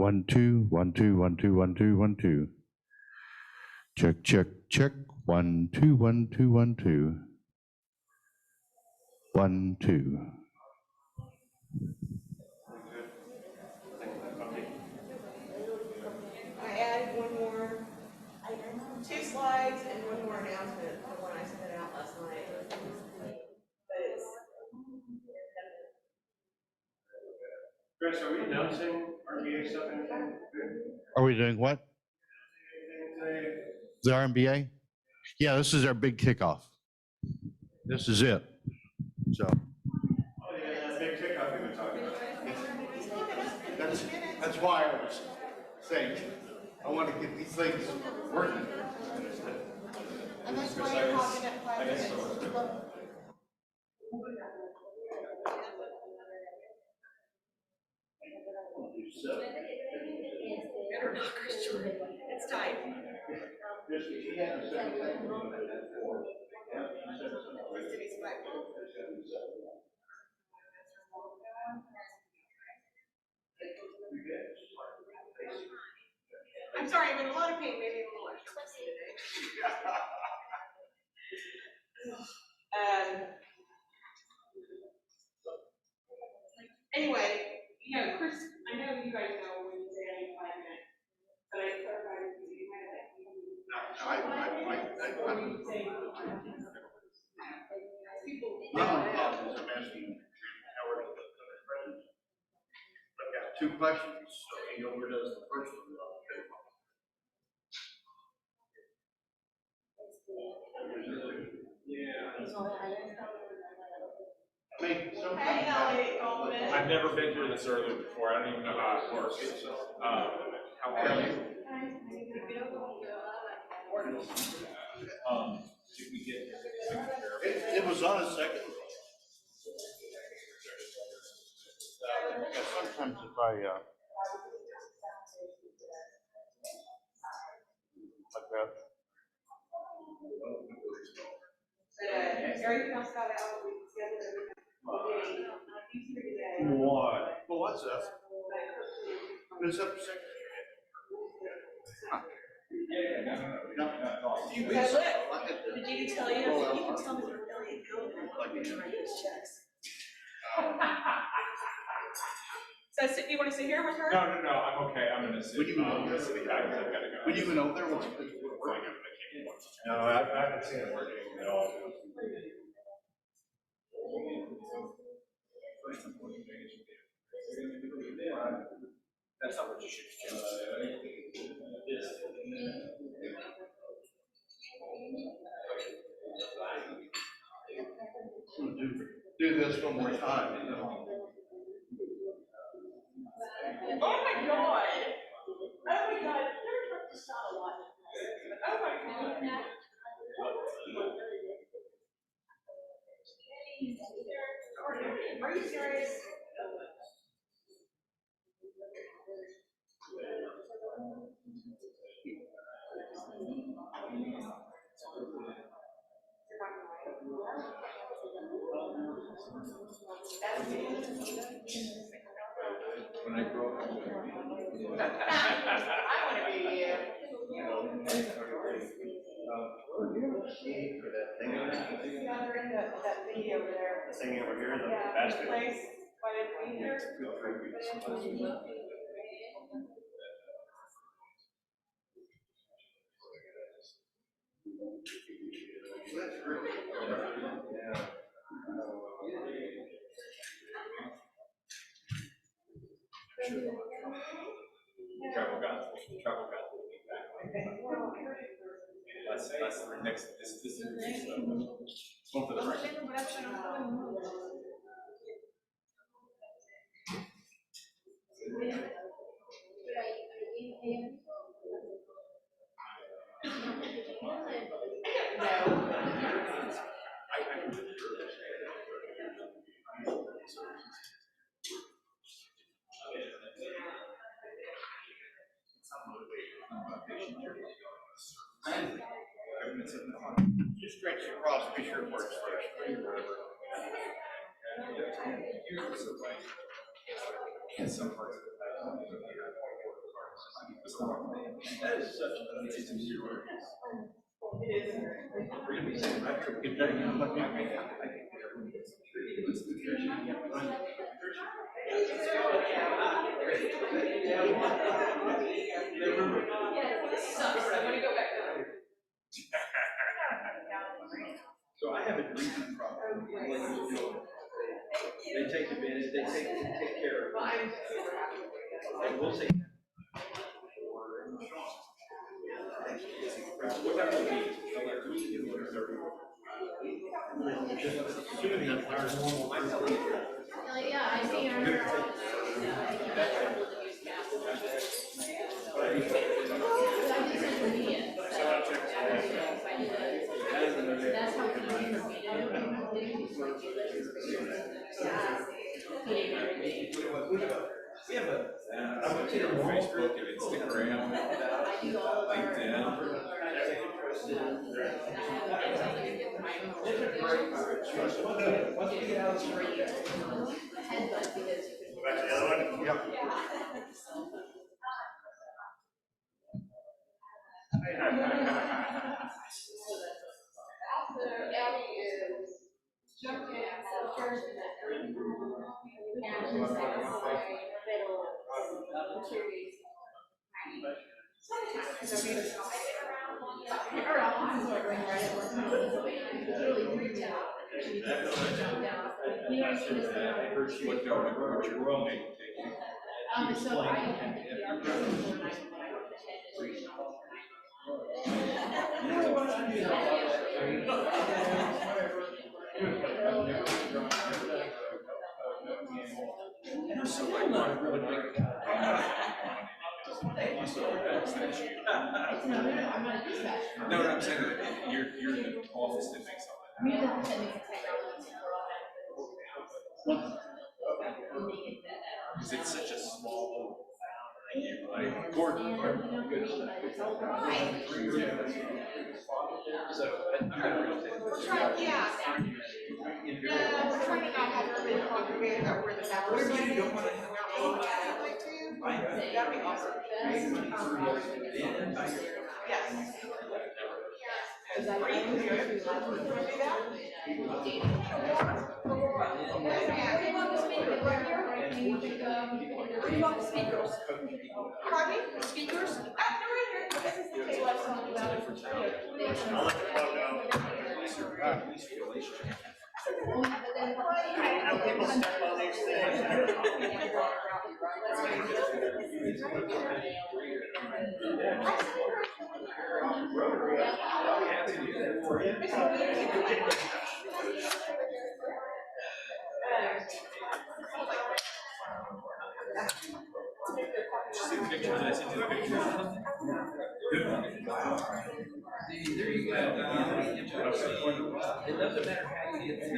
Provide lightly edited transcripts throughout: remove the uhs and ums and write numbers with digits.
1 2 1 2 1 2 1 2 1 2. Check check check. 1 2 1 2 1 2. 1 2. I added one more, 2 slides and one more announcement for when I sent it out last night. But it's Chris, are we announcing RBA stuff anything? Are we doing what? The RMBA? Yeah, this is our big kickoff. This is it. So Oh, yeah, that big kickoff we've been talking about. That's why I was saying, I want to get these things working. and that's why you're talking at 5 minutes. It's tight. I'm sorry, I'm in a lot of pain, maybe a little extra messy today. Anyway, Chris, I know you guys know when you say I need 5 minutes, but I clarified with you, you might have I'm asking Howard to put the presents. I've got 2 questions, so he overdoes the first one. I've never been here this early before. I don't even know how it works. So, how are you? Did we get It was on a second. yeah, sometimes if I like that. Everything else got out, we scheduled everything. What? Well, what's up? It's up to 6. Did you tell you? You can tell me the really good checks. So you want to sit here with her? No, I'm okay. I'm gonna sit. Would you know there? Would you even know there was? No, I haven't seen it working at all. That's not what you should Do this one more time. Oh my God! Oh my God! Never talked to Scott a lot. Oh my God! Are you serious? When I grow up, I want to be you. That thingy over there. The thing over here, the Yeah, basket. place. Why did we here? That's great. Yeah. Travel God. That's the next. This is one for the record. Just stretch across, be sure it works first. In some parts of the That is such an amazing story. We're gonna be saying, I could get back in my So I have a drinking problem. They take advantage, they take care of it. And we'll say. What time will it Yeah, I see her. That's how we We have a, I would say on Facebook and Instagram, LinkedIn. So No, I'm saying that you're in the office that makes all that. Because it's such a small, like, Gordon. We're trying, yeah. Yeah, we're trying to not have everybody congregate over the back. Whatever you don't want to hang out. That'd be awesome. Yes. Are you good? You want to do that? Pardon me? Speakers? They're right here. This is the table I was talking about. I'll let the dog know. I know people step on these things. Rotary, I'll be happy to do that for you. See the pictures, I sent you the pictures. There you go. It doesn't matter how you get there.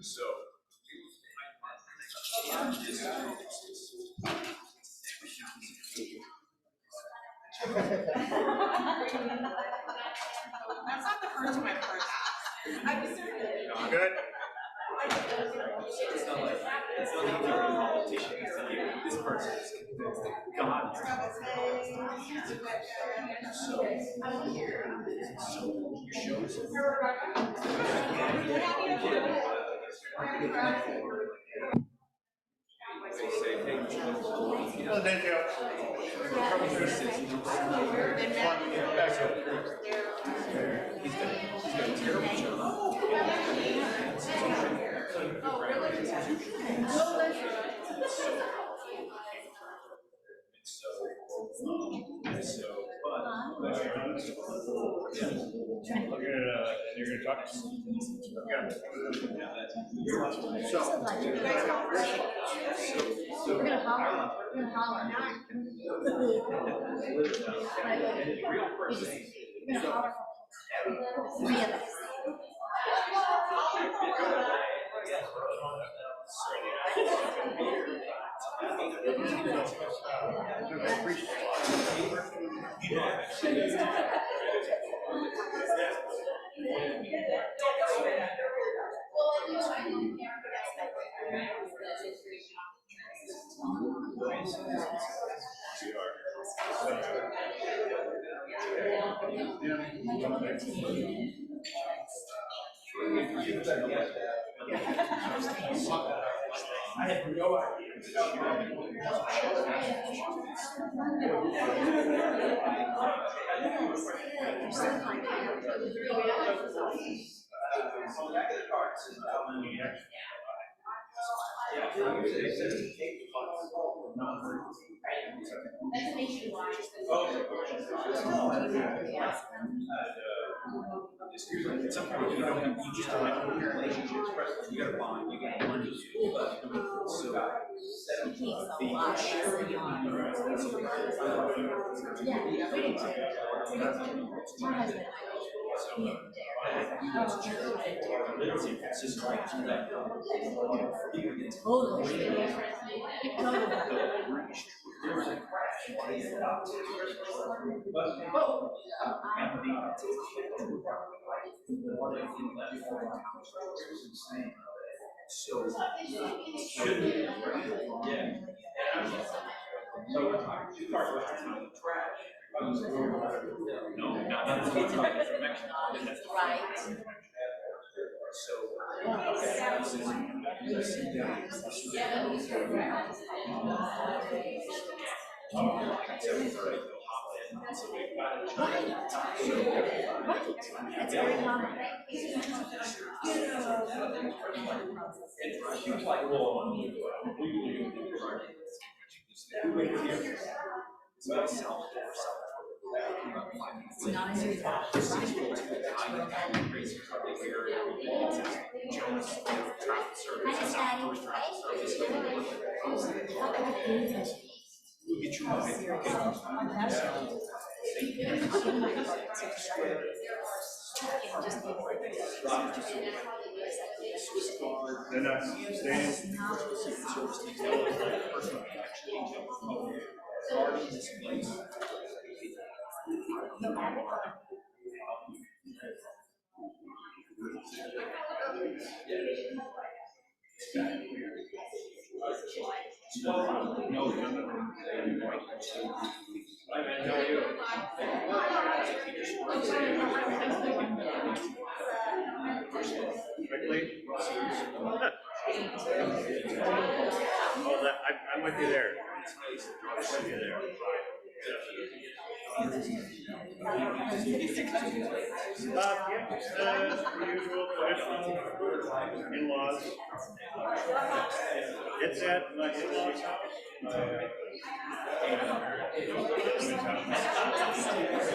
So. That's not the first time I've heard that. I'm serious. Good. It's not like you're a politician, it's like this person is God. So your shows. They say, hey, Well, thank you. he's got a terrible job. You're gonna talk. we're gonna holler. We're gonna holler. You're gonna holler. Three of us. I had no idea. That's nationwide. Sometimes you don't have, you just don't have relationships, you got a bond, you got money. So. He keeps a lot. Yeah, we did too. My husband and I, There was a crash. So, yeah. So, two cars were in the trash. No, not the kids from Mexico. right. That's very common. She was like, well, It's not as easy. Get your money. They're not staying. Quickly. Oh, that, I might be there. I might be there. Yeah, just usual traditional in-laws. It's at my in-laws house.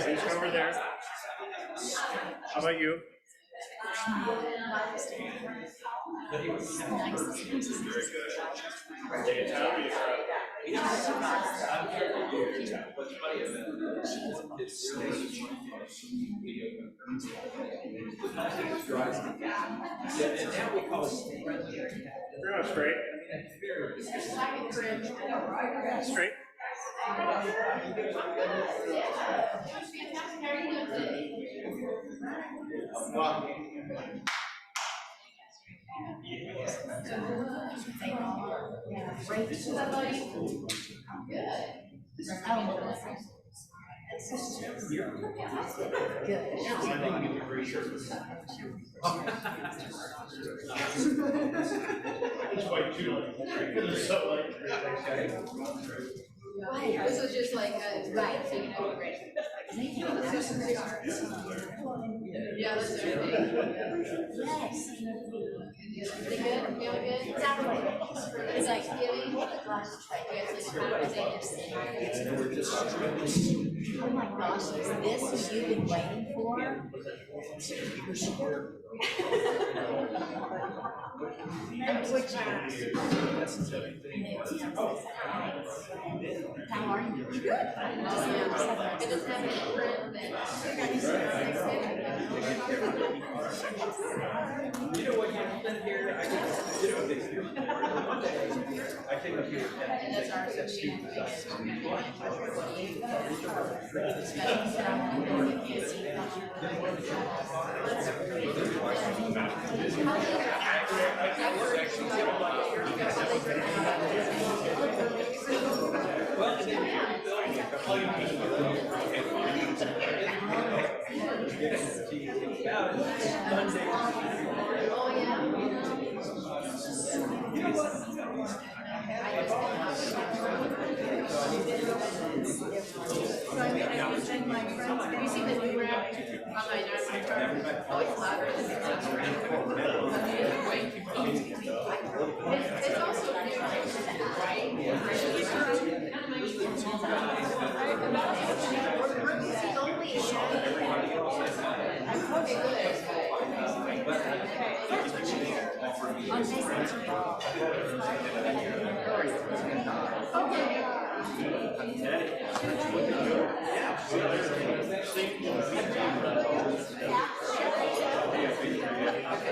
He's over there. How about you? Very good. Stay in town or you What's funny is that it's and now we call it You're on straight. Straight. It's quite too late. So like. Right. This was just like right. So you know, great. Yeah, that's everything. Yes. They good? Feel good? Exactly. It's like giving. Oh my gosh, is this what you've been waiting for? How are you? Good. It doesn't have any print then. You know what, you live here, I guess, you know, one day, I came up here and That's our that's machine. well, and then you're building a couple of Oh, yeah. Have you seen the new rap on my car? Oh, it's louder than the other rap. It's also new, right? It's only a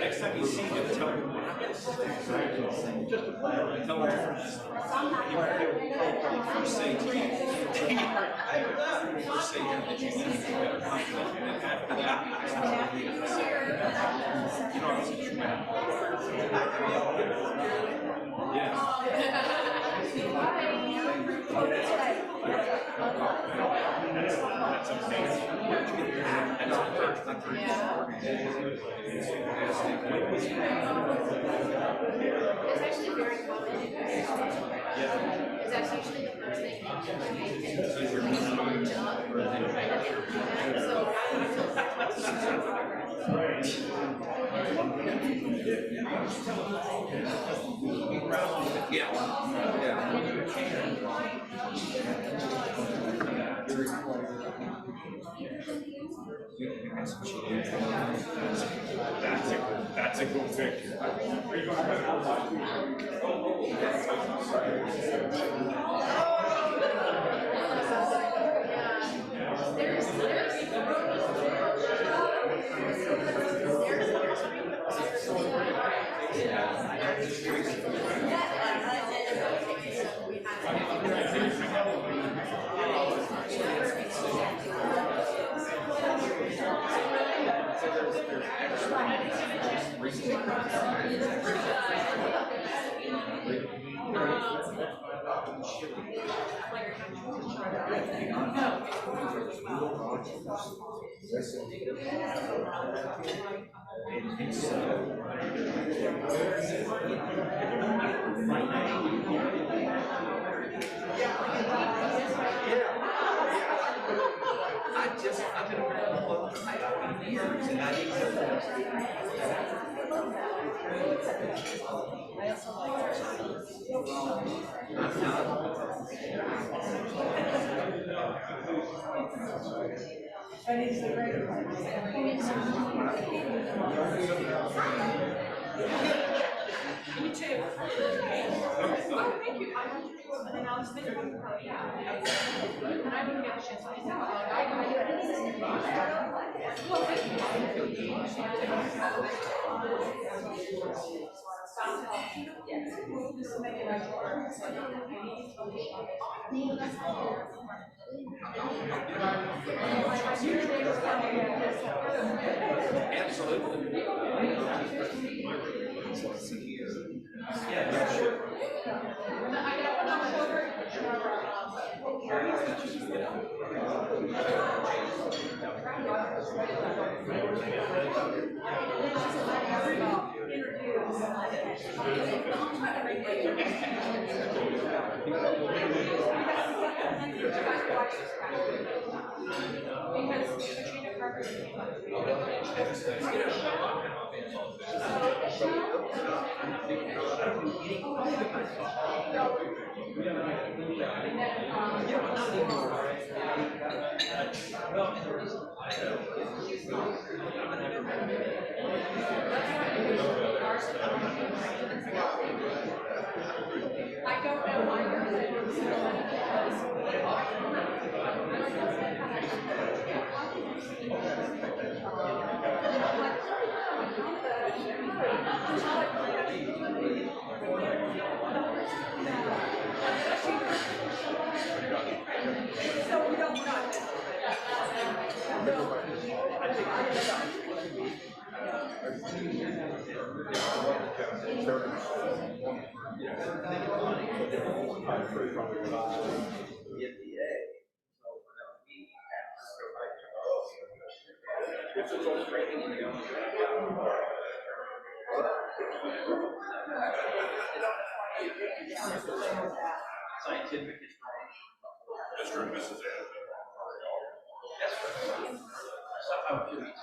next time you see him, tell him what happens. Just a plan. Tell him. First say to you. First say that you need to get a compliment, and after that, you know, it's a tremendous. Yeah. That's amazing. It's actually very common. It's actually usually the first thing That's a cool picture. I've been around the block for years and I didn't Scientific is Mr. and Mrs. Ed. somehow too easy.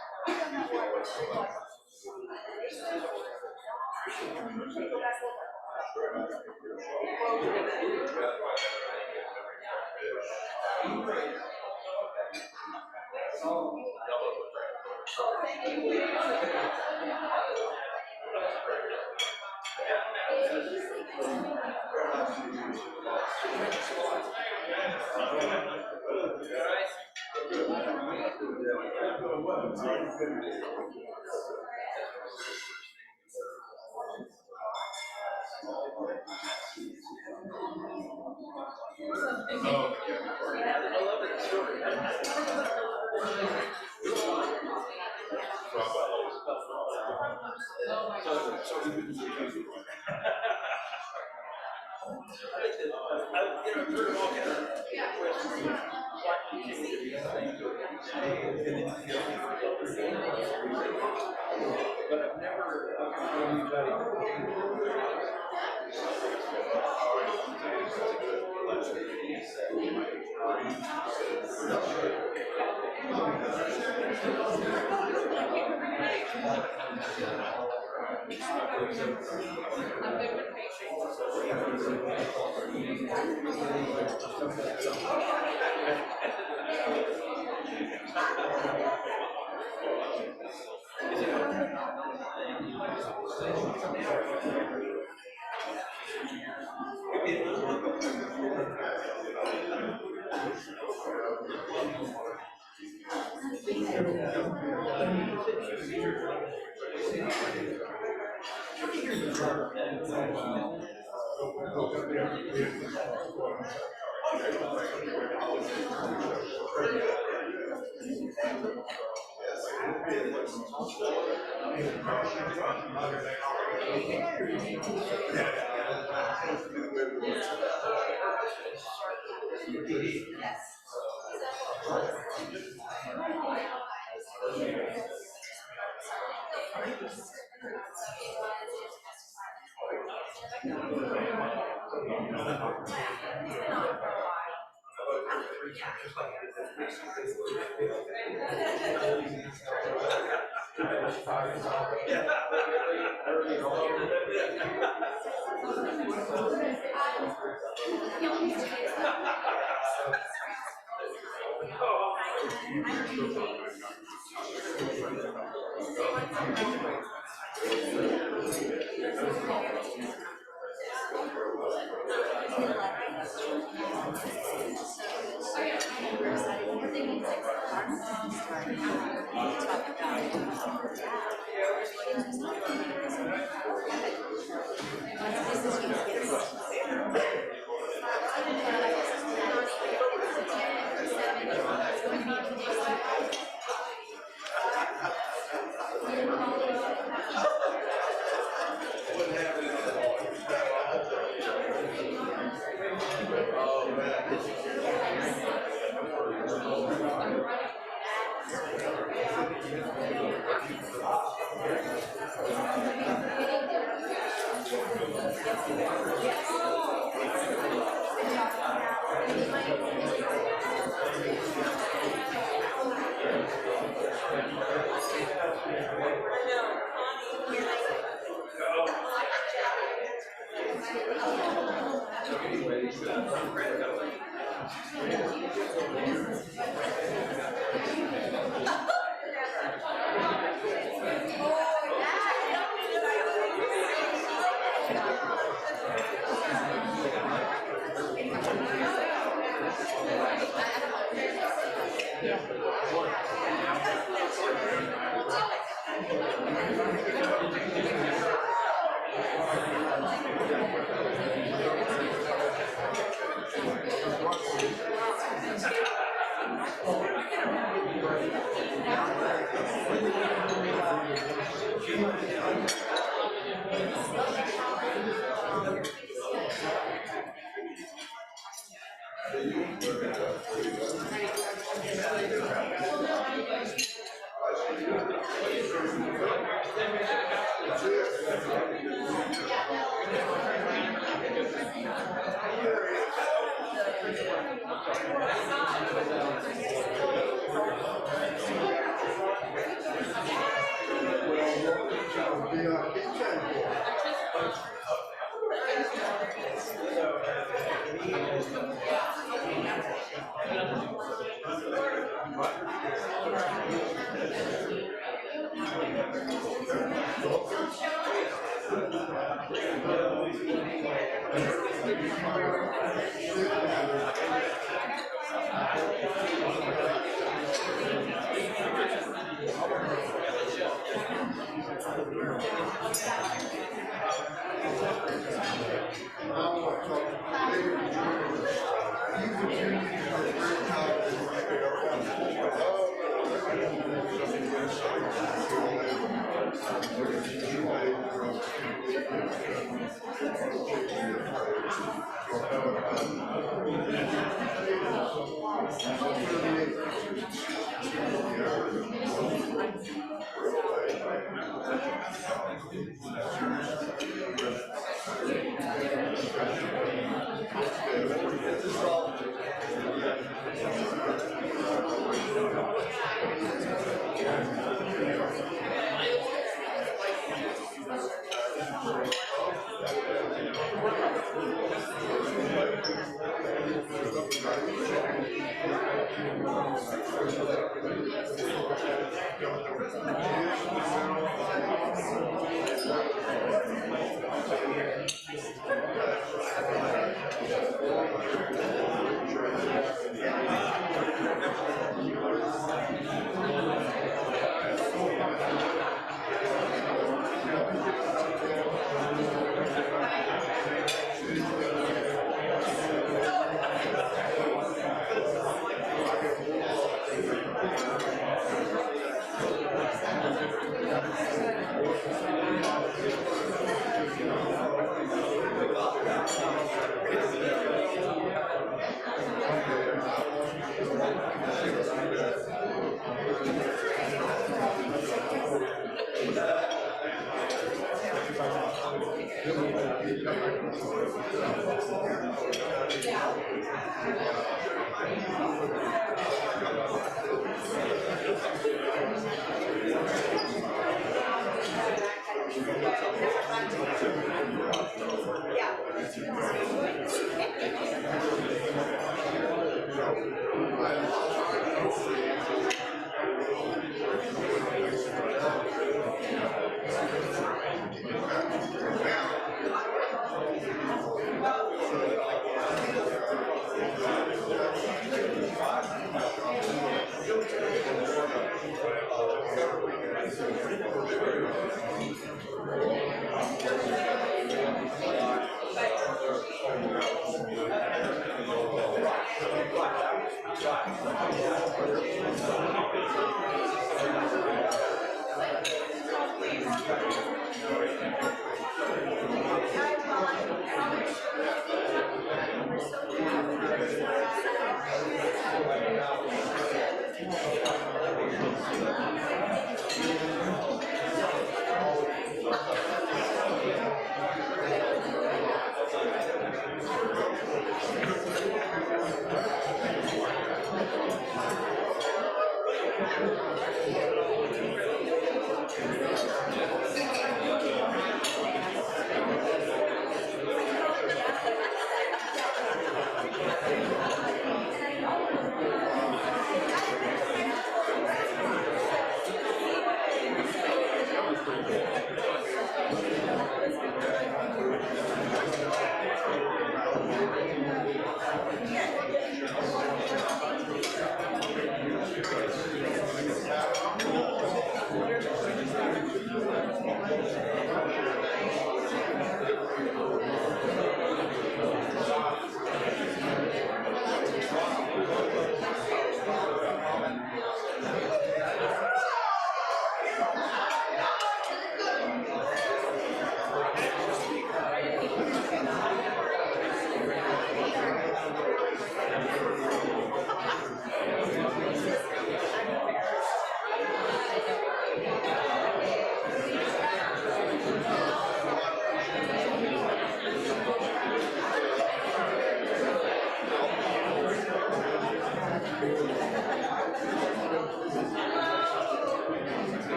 But I've never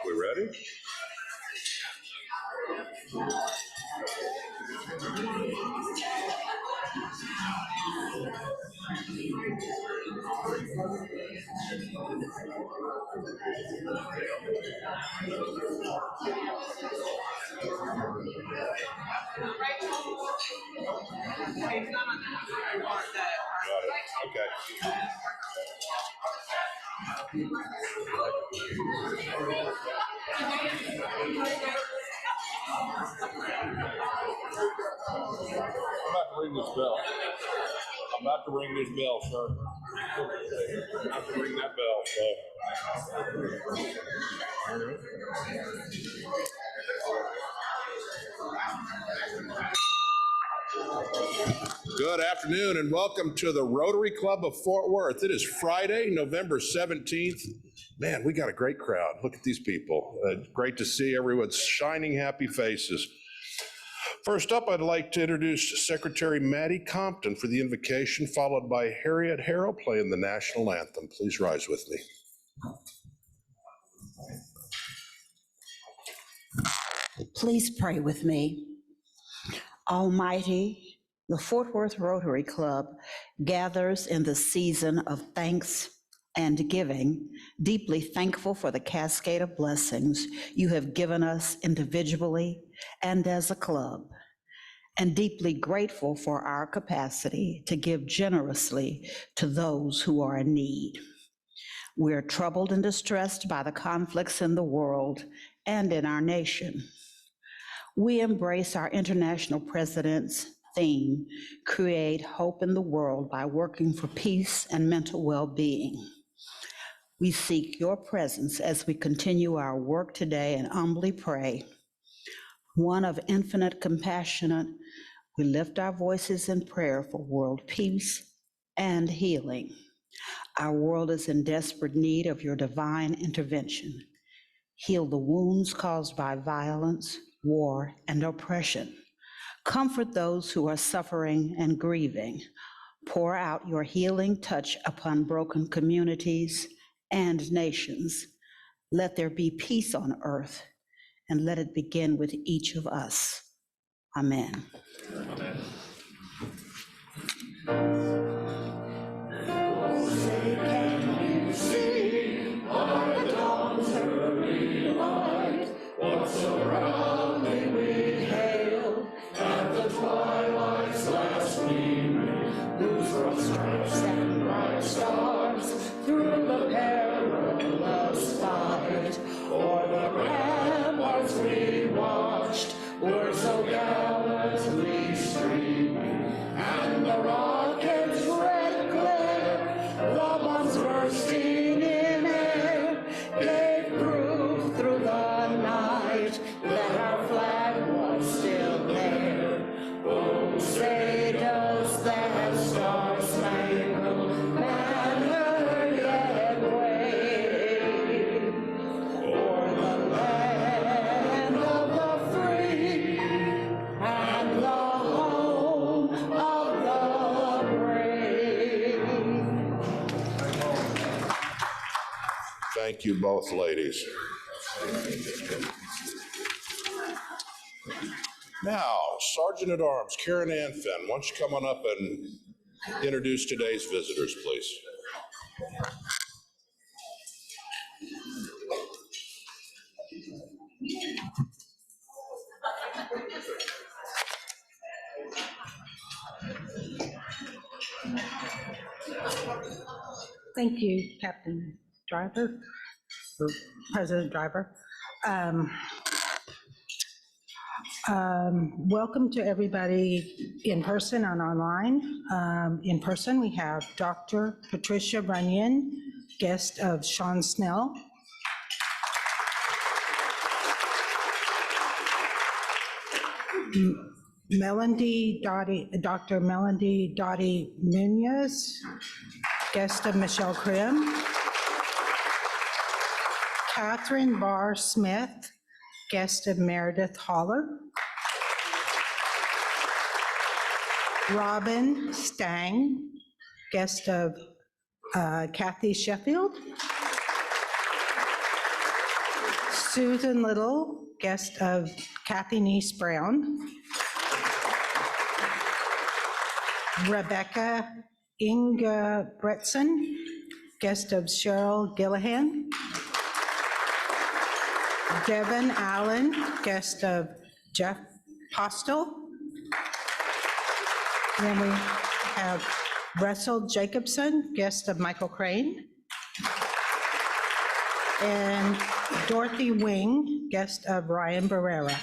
We ready? Okay. I'm about to ring this bell, sir. I'm about to ring that bell, so. Good afternoon and welcome to the Rotary Club of Fort Worth. It is Friday, November 17th. Man, we got a great crowd. Look at these people. Great to see everyone's shining happy faces. First up, I'd like to introduce Secretary Maddie Compton for the invocation, followed by Harriet Harrell playing the national anthem. Please rise with me. Please pray with me. Almighty, the Fort Worth Rotary Club gathers in the season of thanks and giving, deeply thankful for the cascade of blessings you have given us individually and as a club, and deeply grateful for our capacity to give generously to those who are in need. We're troubled and distressed by the conflicts in the world and in our nation. We embrace our international president's theme, create hope in the world by working for peace and mental well-being. We seek your presence as we continue our work today and humbly pray. One of infinite compassion, we lift our voices in prayer for world peace and healing. Our world is in desperate need of your divine intervention. Heal the wounds caused by violence, war, and oppression. Comfort those who are suffering and grieving. Pour out your healing touch upon broken communities and nations. Let there be peace on earth, and let it begin with each of us. Amen. Amen. We're so gallantly streaming, and the rockets Thank you both, ladies. Now, Sergeant at Arms Karen Ann Finn, why don't you come on up and introduce today's visitors, please? Thank you, Captain Driver, or President Driver. Welcome to everybody in person and online. In person, we have Dr. Patricia Runyon, guest of Sean Snell. Dr. Melody Dottie Munoz, guest of Michelle Krim. Catherine Barr Smith, guest of Meredith Holler. Robin Stang, guest of Kathy Sheffield. Susan Little, guest of Kathy Neese Brown. Rebecca Inga Bretson, guest of Cheryl Gillihan. Devin Allen, guest of Jeff Postel. Then we have Russell Jacobson, guest of Michael Crane. And Dorothy Wing, guest of Ryan Barrera.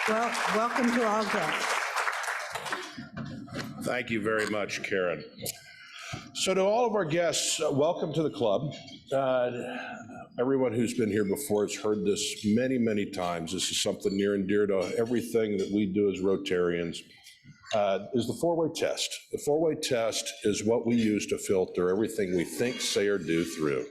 Well, welcome to all guests. Thank you very much, Karen. So to all of our guests, welcome to the club. Everyone who's been here before has heard this many, many times. This is something near and dear to everything that we do as Rotarians, is the four-way test. The four-way test is what we use to filter everything we think, say, or do through.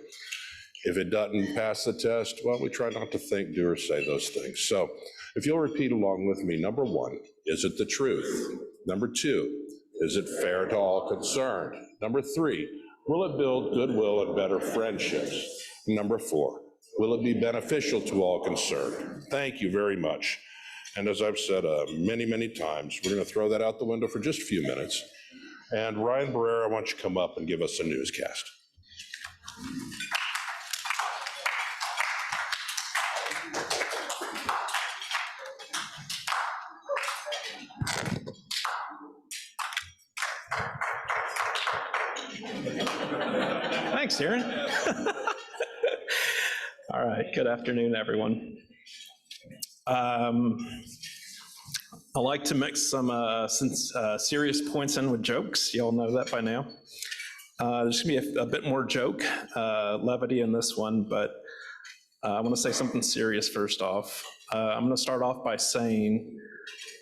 If it doesn't pass the test, well, we try not to think, do, or say those things. So if you'll repeat along with me, number one, is it the truth? Number two, is it fair to all concerned? Number three, will it build goodwill and better friendships? Number four, will it be beneficial to all concerned? Thank you very much. And as I've said many, many times, we're going to throw that out the window for just a few minutes. And Ryan Barrera, why don't you come up and give us a newscast? Thanks, Aaron. All right, good afternoon, everyone. I like to mix some serious points in with jokes. You all know that by now. There's gonna be a bit more joke, levity in this one, but I wanna say something serious first off. I'm gonna start off by saying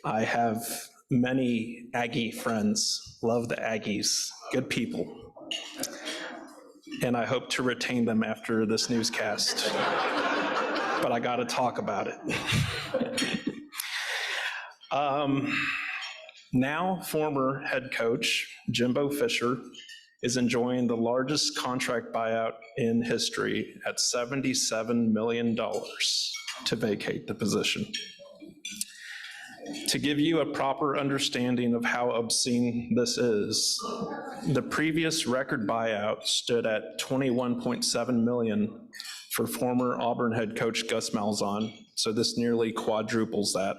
I have many Aggie friends, love the Aggies, good people. And I hope to retain them after this newscast. But I gotta talk about it. Now, former head coach Jimbo Fisher is enjoying the largest contract buyout in history at $77 million to vacate the position. To give you a proper understanding of how obscene this is, the previous record buyout stood at $21.7 million for former Auburn head coach Gus Malzahn, so this nearly quadruples that.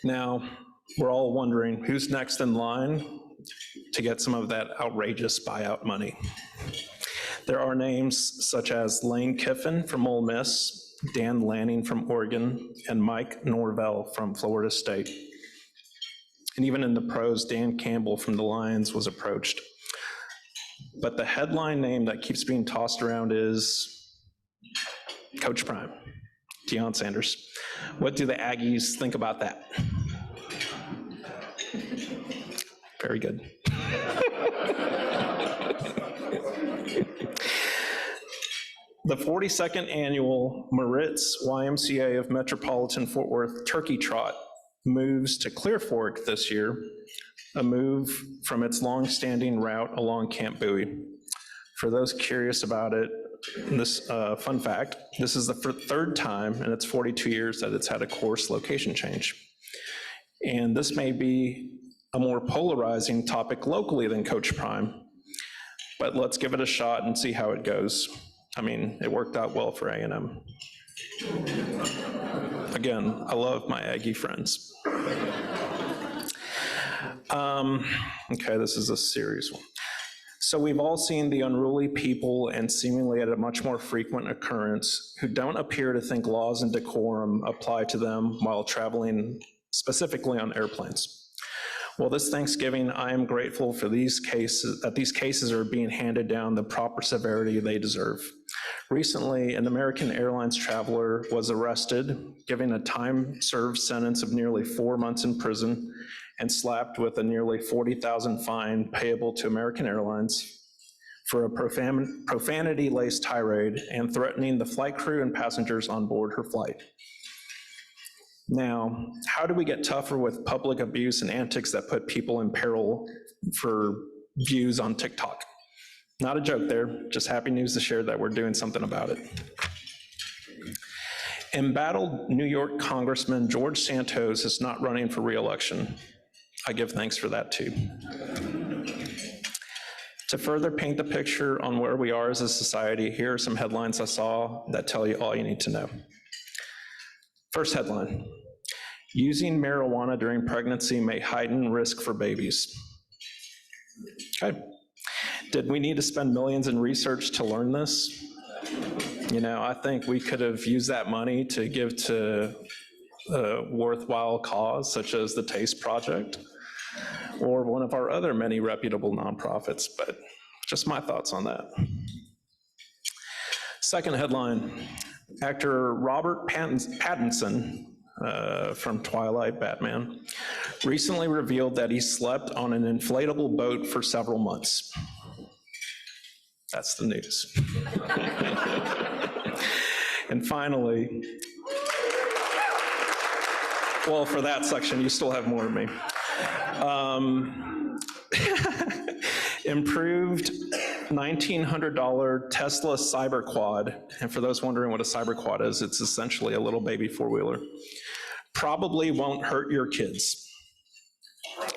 Now, we're all wondering who's next in line to get some of that outrageous buyout money. There are names such as Lane Kiffin from Ole Miss, Dan Lanning from Oregon, and Mike Norvell from Florida State. And even in the pros, Dan Campbell from the Lions was approached. But the headline name that keeps being tossed around is Coach Prime, Deion Sanders. What do the Aggies think about that? Very good. The 42nd annual Moritz YMCA of Metropolitan Fort Worth Turkey Trot moves to Clear Fork this year, a move from its long-standing route along Camp Bowie. For those curious about it, this fun fact, this is the third time in its 42 years that it's had a course location change. And this may be a more polarizing topic locally than Coach Prime, but let's give it a shot and see how it goes. I mean, it worked out well for A&M. Again, I love my Aggie friends. Okay, this is a serious one. So we've all seen the unruly people, and seemingly at a much more frequent occurrence, who don't appear to think laws and decorum apply to them while traveling specifically on airplanes. Well, this Thanksgiving, I am grateful for these cases are being handed down the proper severity they deserve. Recently, an American Airlines traveler was arrested, given a time-served sentence of nearly 4 months in prison, and slapped with a nearly $40,000 fine payable to American Airlines for a profanity-laced tirade and threatening the flight crew and passengers on board her flight. Now, how do we get tougher with public abuse and antics that put people in peril for views on TikTok? Not a joke there, just happy news to share that we're doing something about it. Embattled New York Congressman George Santos is not running for re-election. I give thanks for that too. To further paint the picture on where we are as a society, here are some headlines I saw that tell you all you need to know. First headline, using marijuana during pregnancy may heighten risk for babies. Okay. Did we need to spend millions in research to learn this? You know, I think we could have used that money to give to a worthwhile cause, such as the Taste Project, or one of our other many reputable nonprofits, but just my thoughts on that. Second headline, actor Robert Pattinson from Twilight Batman recently revealed that he slept on an inflatable boat for several months. That's the news. And finally, well, for that section, you still have more of me. Improved $1,900 Tesla Cyberquad, and for those wondering what a Cyberquad is, it's essentially a little baby four-wheeler, probably won't hurt your kids.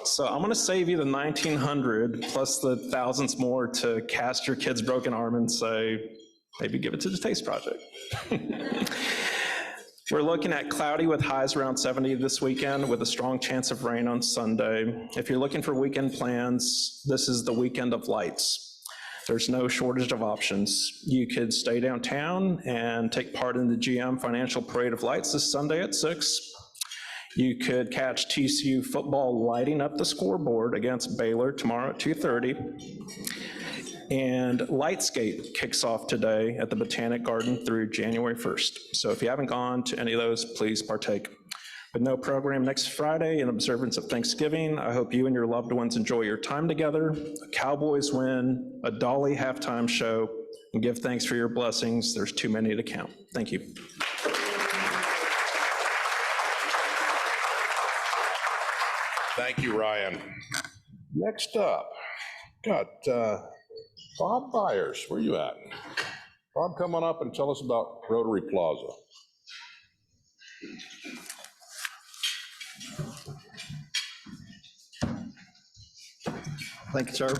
So I'm gonna save you the $1,900 plus the thousands more to cast your kid's broken arm and say, maybe give it to the Taste Project. We're looking at cloudy with highs around 70 this weekend with a strong chance of rain on Sunday. If you're looking for weekend plans, this is the weekend of lights. There's no shortage of options. You could stay downtown and take part in the GM Financial Parade of Lights this Sunday at 6. You could catch TCU football lighting up the scoreboard against Baylor tomorrow at 2:30. And Lightscape kicks off today at the Botanic Garden through January 1st. So if you haven't gone to any of those, please partake. With no program next Friday in observance of Thanksgiving, I hope you and your loved ones enjoy your time together, a Cowboys win, a Dolly halftime show, and give thanks for your blessings. There's too many to count. Thank you. Thank you, Ryan. Next up, got Bob Byers. Where you at? Bob, come on up and tell us about Rotary Plaza. Thank you, sir.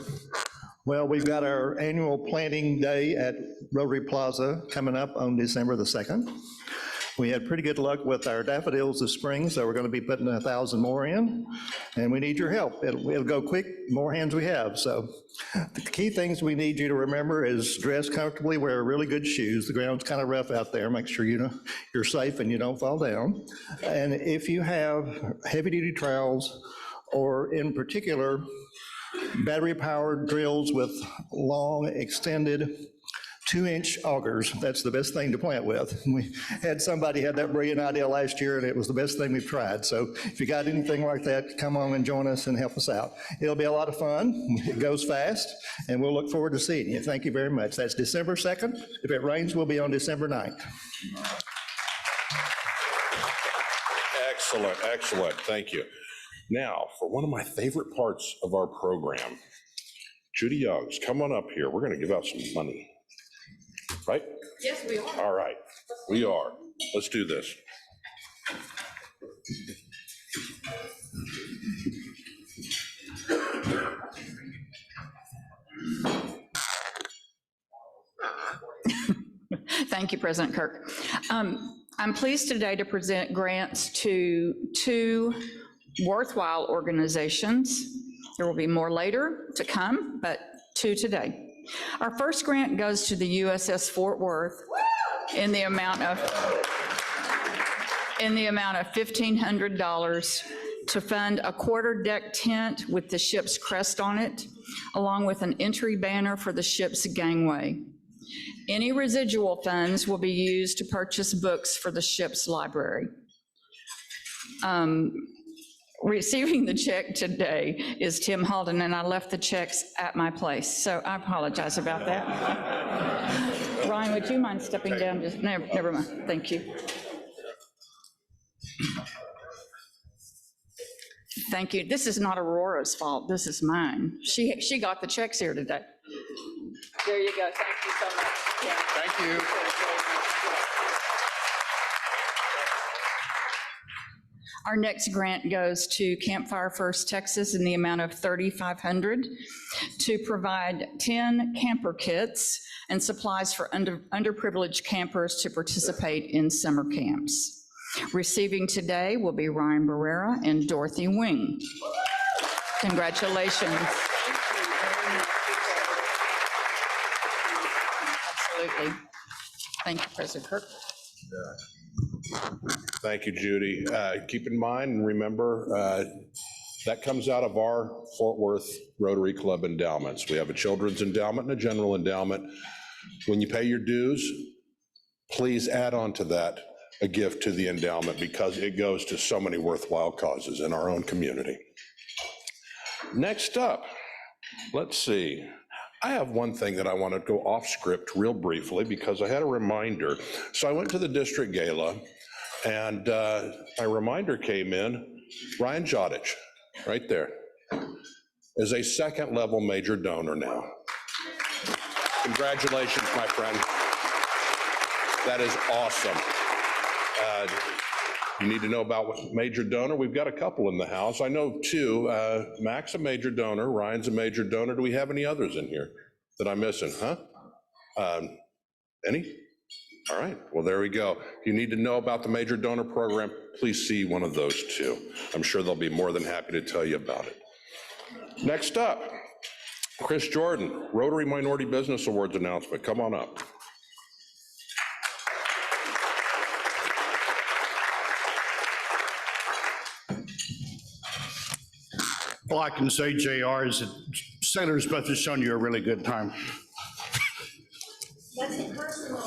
Well, we've got our annual planting day at Rotary Plaza coming up on December the 2nd. We had pretty good luck with our daffodils this spring, so we're going to be putting 1,000 more in, and we need your help. It'll go quick, more hands we have. So the key things we need you to remember is dress comfortably, wear really good shoes. The ground's kind of rough out there. Make sure you're safe and you don't fall down. And if you have heavy-duty trowels, or in particular, battery-powered drills with long, extended 2-inch augers, that's the best thing to plant with. We had somebody had that brilliant idea last year, and it was the best thing we've tried. So if you got anything like that, come on and join us and help us out. It'll be a lot of fun. It goes fast, and we'll look forward to seeing you. Thank you very much. That's December 2nd. If it rains, we'll be on December 9th. Excellent, excellent. Thank you. Now, for one of my favorite parts of our program, Judy Youngs, come on up here. We're going to give out some money. Right? Yes, we are. All right, we are. Let's do this. Thank you, President Kirk. I'm pleased today to present grants to 2 worthwhile organizations. There will be more later to come, but 2 today. Our first grant goes to the USS Fort Worth in the amount of $1,500 to fund a quarter-deck tent with the ship's crest on it, along with an entry banner for the ship's gangway. Any residual funds will be used to purchase books for the ship's library. Receiving the check today is Tim Halden, and I left the checks at my place, so I apologize about that. Ryan, would you mind stepping down? Just never mind. Thank you. Thank you. This is not Aurora's fault. This is mine. She got the checks here today. There you go. Thank you so much. Yeah. Thank you. Our next grant goes to Campfire First Texas in the amount of $3,500 to provide 10 camper kits and supplies for underprivileged campers to participate in summer camps. Receiving today will be Ryan Barrera and Dorothy Wing. Congratulations. Absolutely. Thank you, President Kirk. Thank you, Judy. Keep in mind and remember, that comes out of our Fort Worth Rotary Club endowments. We have a children's endowment and a general endowment. When you pay your dues, please add on to that a gift to the endowment because it goes to so many worthwhile causes in our own community. Next up, let's see. I have one thing that I want to go off script real briefly because I had a reminder. So I went to the district gala and a reminder came in. Ryan Jodich, right there, is a second level major donor now. Congratulations, my friend. That is awesome. You need to know about what major donor. We've got a couple in the house. I know 2. Mac's a major donor. Ryan's a major donor. Do we have any others in here that I'm missing? Huh? Any? All right. Well, there we go. If you need to know about the major donor program, please see one of those 2. I'm sure they'll be more than happy to tell you about it. Next up, Chris Jordan, Rotary Minority Business Awards announcement. Come on up. All I can say, JR, is that Sailors Beth has shown you a really good time. That's it personal.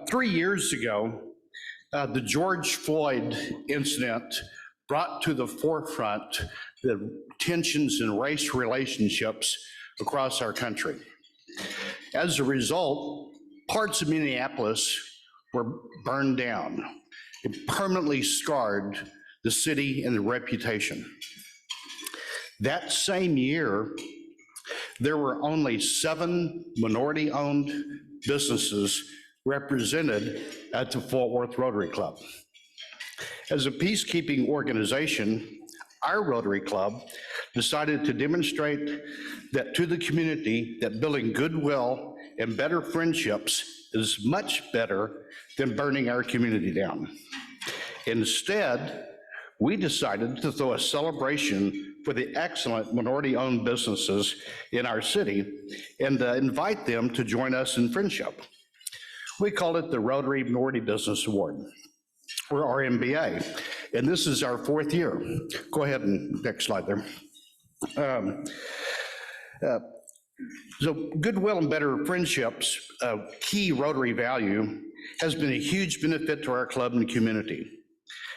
3 years ago, the George Floyd incident brought to the forefront the tensions in race relationships across our country. As a result, parts of Minneapolis were burned down. It permanently scarred the city and the reputation. That same year, there were only 7 minority-owned businesses represented at the Fort Worth Rotary Club. As a peacekeeping organization, our Rotary Club decided to demonstrate that to the community that building goodwill and better friendships is much better than burning our community down. Instead, we decided to throw a celebration for the excellent minority-owned businesses in our city and invite them to join us in friendship. We called it the Rotary Minority Business Award, or RMBA, and this is our 4th year. Go ahead and next slide there. So goodwill and better friendships, a key Rotary value, has been a huge benefit to our club and community.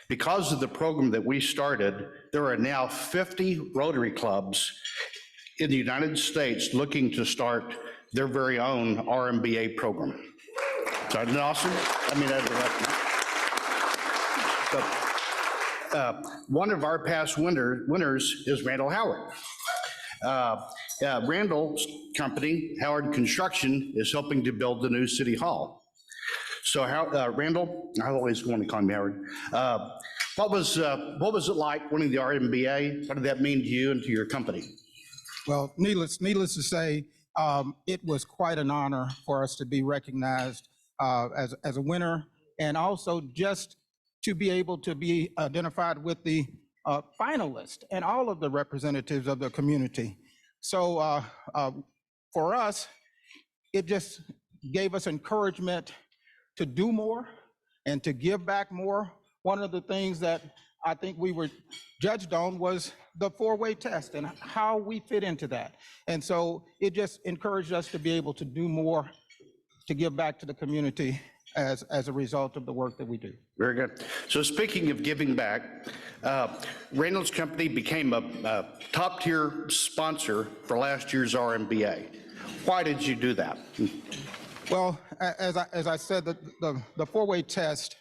Because of the program that we started, there are now 50 Rotary clubs in the United States looking to start their very own RMBA program. Isn't that awesome? I mean, One of our past winners is Randall Howard. Randall's company, Howard Construction, is helping to build the new city hall. So Randall, I always want to call him Howard. What was it like winning the RMBA? What did that mean to you and to your company? Well, needless to say, it was quite an honor for us to be recognized as a winner, and also just to be able to be identified with the finalist and all of the representatives of the community. So for us, it just gave us encouragement to do more and to give back more. One of the things that I think we were judged on was the four-way test and how we fit into that. And so it just encouraged us to be able to do more to give back to the community as a result of the work that we do. Very good. So speaking of giving back, Reynolds Company became a top-tier sponsor for last year's RMBA. Why did you do that? Well, as I said, the four-way test,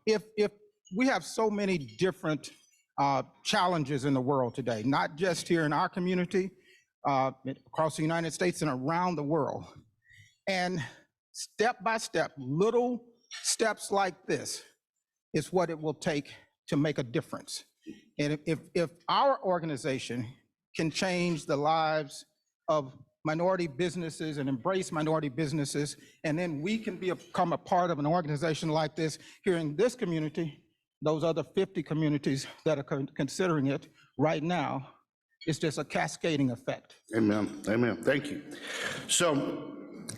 if we have so many different challenges in the world today, not just here in our community, across the United States and around the world. And step by step, little steps like this is what it will take to make a difference. And if our organization can change the lives of minority businesses and embrace minority businesses, and then we can become a part of an organization like this here in this community, those other 50 communities that are considering it right now, it's just a cascading effect. Amen. Amen. Thank you. So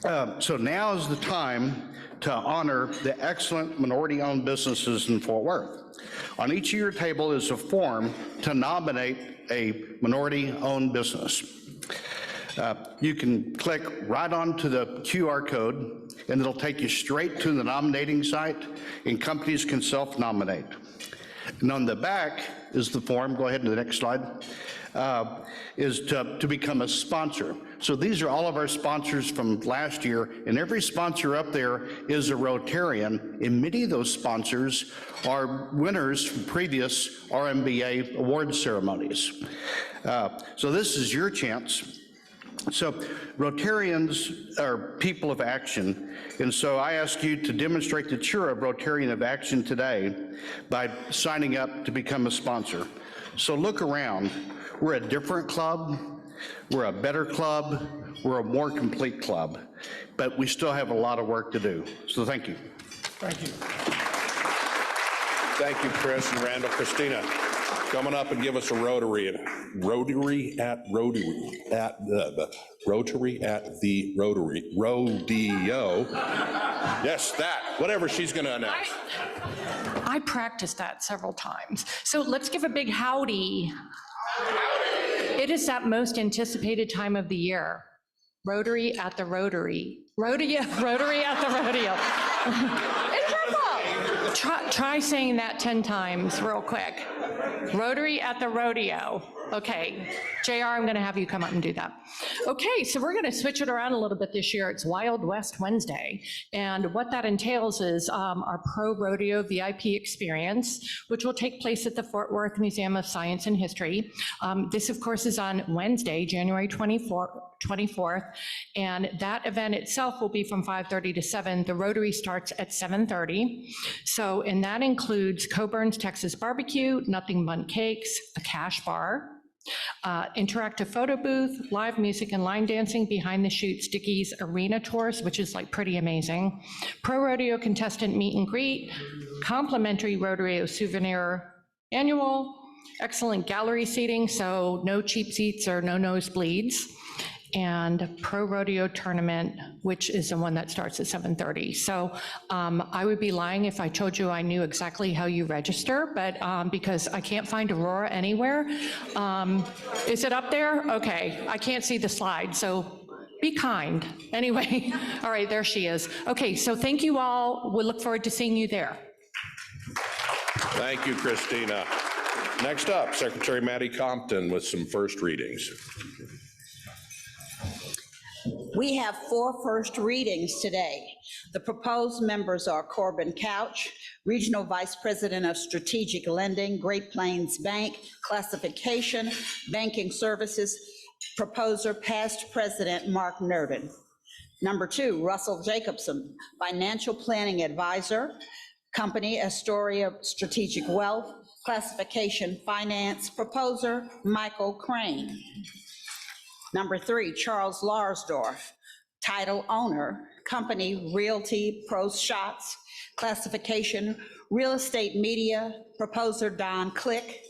now is the time to honor the excellent minority-owned businesses in Fort Worth. On each of your table is a form to nominate a minority-owned business. You can click right onto the QR code, and it'll take you straight to the nominating site, and companies can self-nominate. And on the back is the form, go ahead to the next slide, is to become a sponsor. So these are all of our sponsors from last year, and every sponsor up there is a Rotarian, and many of those sponsors are winners from previous RMBA award ceremonies. So this is your chance. So Rotarians are people of action, and so I ask you to demonstrate that you're a Rotarian of action today by signing up to become a sponsor. So look around. We're a different club, we're a better club, we're a more complete club, but we still have a lot of work to do. So thank you. Thank you. Thank you, Chris and Randall. Christina, coming up and give us a Rotary at the Rotary Rodeo. Yes, that, whatever she's going to announce. I practiced that several times. So let's give a big howdy. It is that most anticipated time of the year. Rotary at the Rotary. Rotary at the rodeo. It's purple. Try saying that 10 times real quick. Rotary at the rodeo. Okay, JR, I'm going to have you come up and do that. Okay, so we're going to switch it around a little bit this year. It's Wild West Wednesday, and what that entails is our Pro Rodeo VIP experience, which will take place at the Fort Worth Museum of Science and History. This, of course, is on Wednesday, January 24th, and that event itself will be from 5:30 to 7. The Rotary starts at 7:30. So, and that includes Coburn's Texas Barbecue, Nothing But Cakes, a cash bar, interactive photo booth, live music and line dancing, behind the chutes, Dickies arena tours, which is like pretty amazing, Pro Rodeo contestant meet and greet, complimentary Rodeo souvenir annual, excellent gallery seating, so no cheap seats or no nosebleeds, and Pro Rodeo Tournament, which is the one that starts at 7:30. So I would be lying if I told you I knew exactly how you register, but because I can't find Aurora anywhere. Is it up there? Okay, I can't see the slide, so be kind. Anyway, all right, there she is. Okay, so thank you all. We'll look forward to seeing you there. Thank you, Christina. Next up, Secretary Mattie Compton with some first readings. We have 4 first readings today. The proposed members are Corbin Couch, Regional Vice President of Strategic Lending, Great Plains Bank, Classification, Banking Services. Proposer, past President Mark Nerden. Number 2, Russell Jacobson, Financial Planning Advisor, Company Astoria Strategic Wealth, Classification Finance. Proposer, Michael Crane. Number 3, Charles Larsdorf, Title Owner, Company Realty Pro Shots, Classification Real Estate Media. Proposer, Don Click.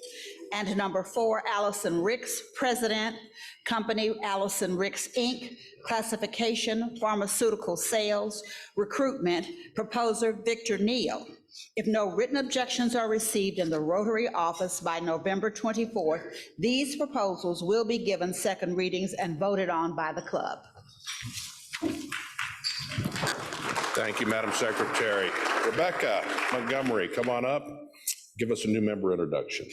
And number 4, Allison Ricks, President, Company Allison Ricks, Inc., Classification, Pharmaceutical Sales, Recruitment. Proposer, Victor Neal. If no written objections are received in the Rotary office by November 24th, these proposals will be given second readings and voted on by the club. Thank you, Madam Secretary. Rebecca Montgomery, come on up. Give us a new member introduction.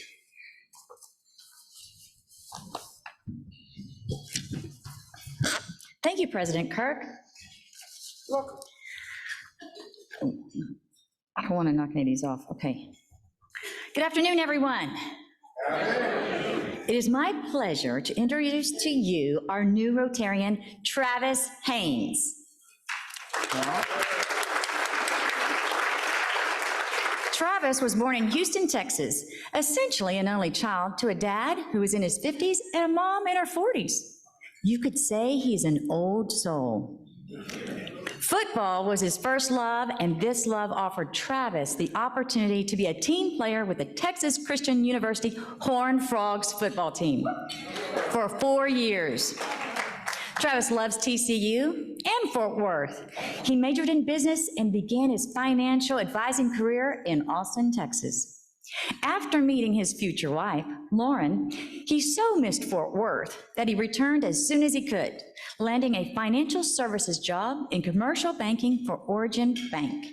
Thank you, President Kirk. Welcome. I don't want to knock any of these off. Okay. Good afternoon, everyone. It is my pleasure to introduce to you our new Rotarian, Travis Haynes. Travis was born in Houston, Texas, essentially an only child to a dad who was in his 50s and a mom in her 40s. You could say he's an old soul. Football was his first love, and this love offered Travis the opportunity to be a team player with the Texas Christian University Horned Frogs football team for 4 years. Travis loves TCU and Fort Worth. He majored in business and began his financial advising career in Austin, Texas. After meeting his future wife, Lauren, he so missed Fort Worth that he returned as soon as he could, landing a financial services job in commercial banking for Origin Bank.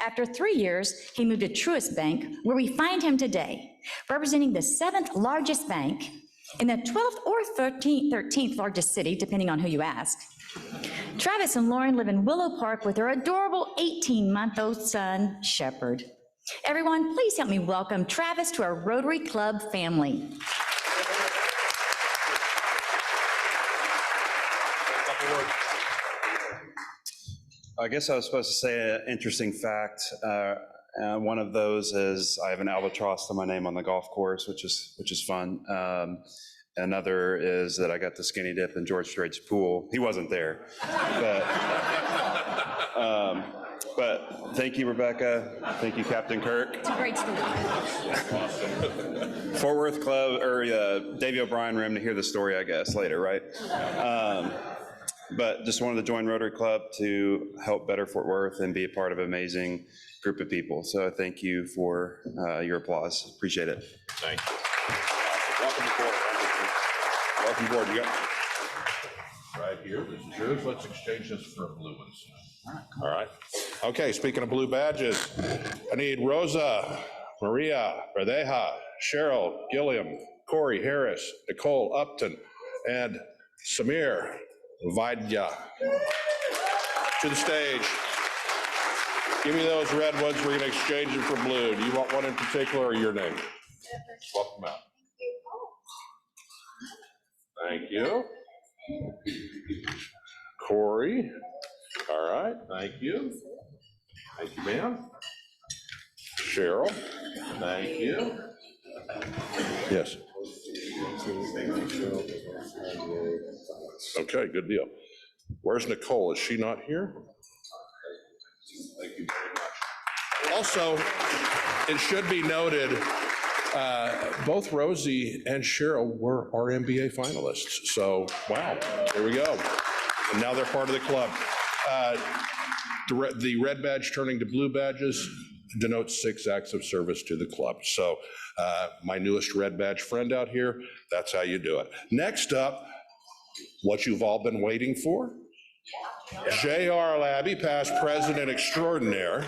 After 3 years, he moved to Truist Bank, where we find him today, representing the 7th largest bank in the 12th or 13th largest city, depending on who you ask. Travis and Lauren live in Willow Park with their adorable 18-month-old son, Shepherd. Everyone, please help me welcome Travis to our Rotary Club family. I guess I was supposed to say an interesting fact. One of those is I have an albatross to my name on the golf course, which is fun. Another is that I got the skinny dip in George Strait's pool. He wasn't there, but thank you, Rebecca. Thank you, Captain Kirk. It's a great story. Fort Worth Club, or Davey O'Brien room to hear the story, I guess, later, right? But just wanted to join Rotary Club to help better Fort Worth and be a part of an amazing group of people. So thank you for your applause. Appreciate it. Thank you. Welcome aboard. Welcome aboard. You got right here. This is yours. Let's exchange this for blue ones. All right. Okay, speaking of blue badges, I need Rosa, Maria Verdeja, Cheryl Gilliam, Corey Harris, Nicole Upton, and Samir Vaidya to the stage. Give me those red ones. We're going to exchange them for blue. Do you want one in particular or your name? Swap them out. Thank you. Corey. All right. Thank you. Thank you, ma'am. Cheryl. Thank you. Yes. Okay, good deal. Where's Nicole? Is she not here? Thank you very much. Also, it should be noted, both Rosie and Cheryl were our MBA finalists. So, wow, there we go. And now they're part of the club. The red badge turning to blue badges denotes 6 acts of service to the club. So my newest red badge friend out here, that's how you do it. Next up, what you've all been waiting for, J.R. Labby, past president extraordinaire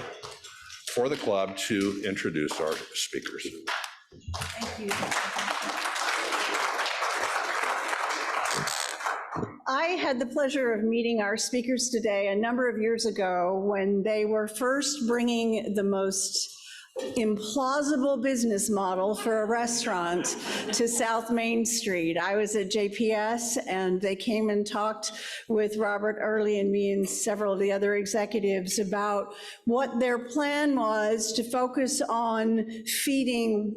for the club, to introduce our speakers. Thank you. I had the pleasure of meeting our speakers today a number of years ago when they were first bringing the most implausible business model for a restaurant to South Main Street. I was at JPS, and they came and talked with Robert Early and me and several of the other executives about what their plan was to focus on feeding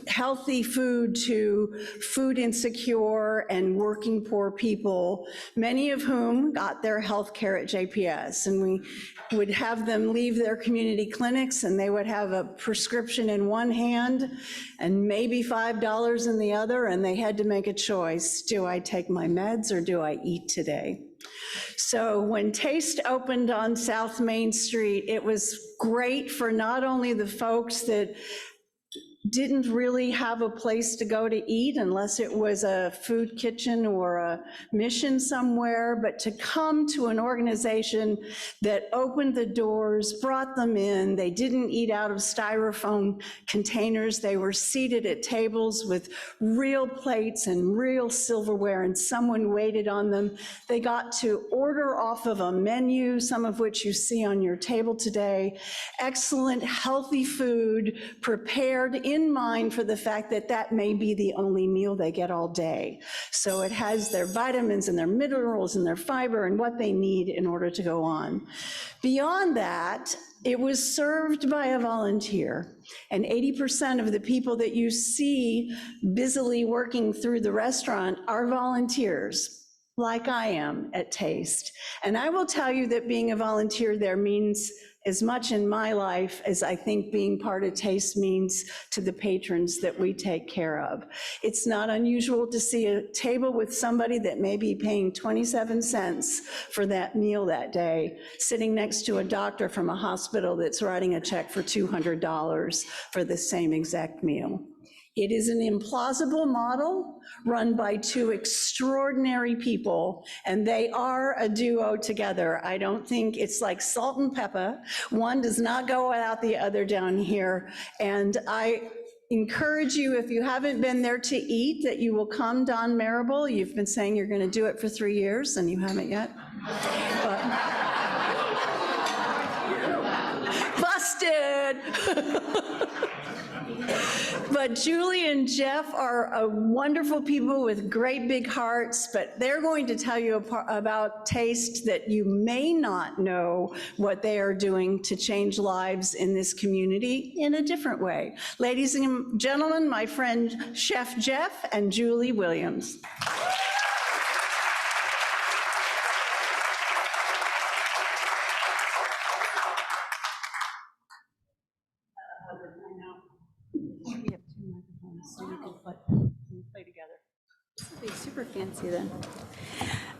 healthy food to food insecure and working poor people, many of whom got their health care at JPS. And we would have them leave their community clinics and they would have a prescription in one hand and maybe $5 in the other, and they had to make a choice. Do I take my meds or do I eat today? So when Taste opened on South Main Street, it was great for not only the folks that didn't really have a place to go to eat unless it was a food kitchen or a mission somewhere, but to come to an organization that opened the doors, brought them in. They didn't eat out of styrofoam containers. They were seated at tables with real plates and real silverware, and someone waited on them. They got to order off of a menu, some of which you see on your table today. Excellent, healthy food prepared in mind for the fact that that may be the only meal they get all day. So it has their vitamins and their minerals and their fiber and what they need in order to go on. Beyond that, it was served by a volunteer, and 80% of the people that you see busily working through the restaurant are volunteers, like I am at Taste. And I will tell you that being a volunteer there means as much in my life as I think being part of Taste means to the patrons that we take care of. It's not unusual to see a table with somebody that may be paying 27 cents for that meal that day, sitting next to a doctor from a hospital that's writing a check for $200 for the same exact meal. It is an implausible model run by two extraordinary people, and they are a duo together. I don't think it's like salt and pepper. One does not go without the other down here. And I encourage you, if you haven't been there to eat, that you will come. Don Marable, you've been saying you're going to do it for 3 years, and you haven't yet. But busted! But Julie and Jeff are wonderful people with great big hearts, but they're going to tell you about Taste that you may not know what they are doing to change lives in this community in a different way. Ladies and gentlemen, my friend Chef Jeff and Julie Williams. Super fancy then.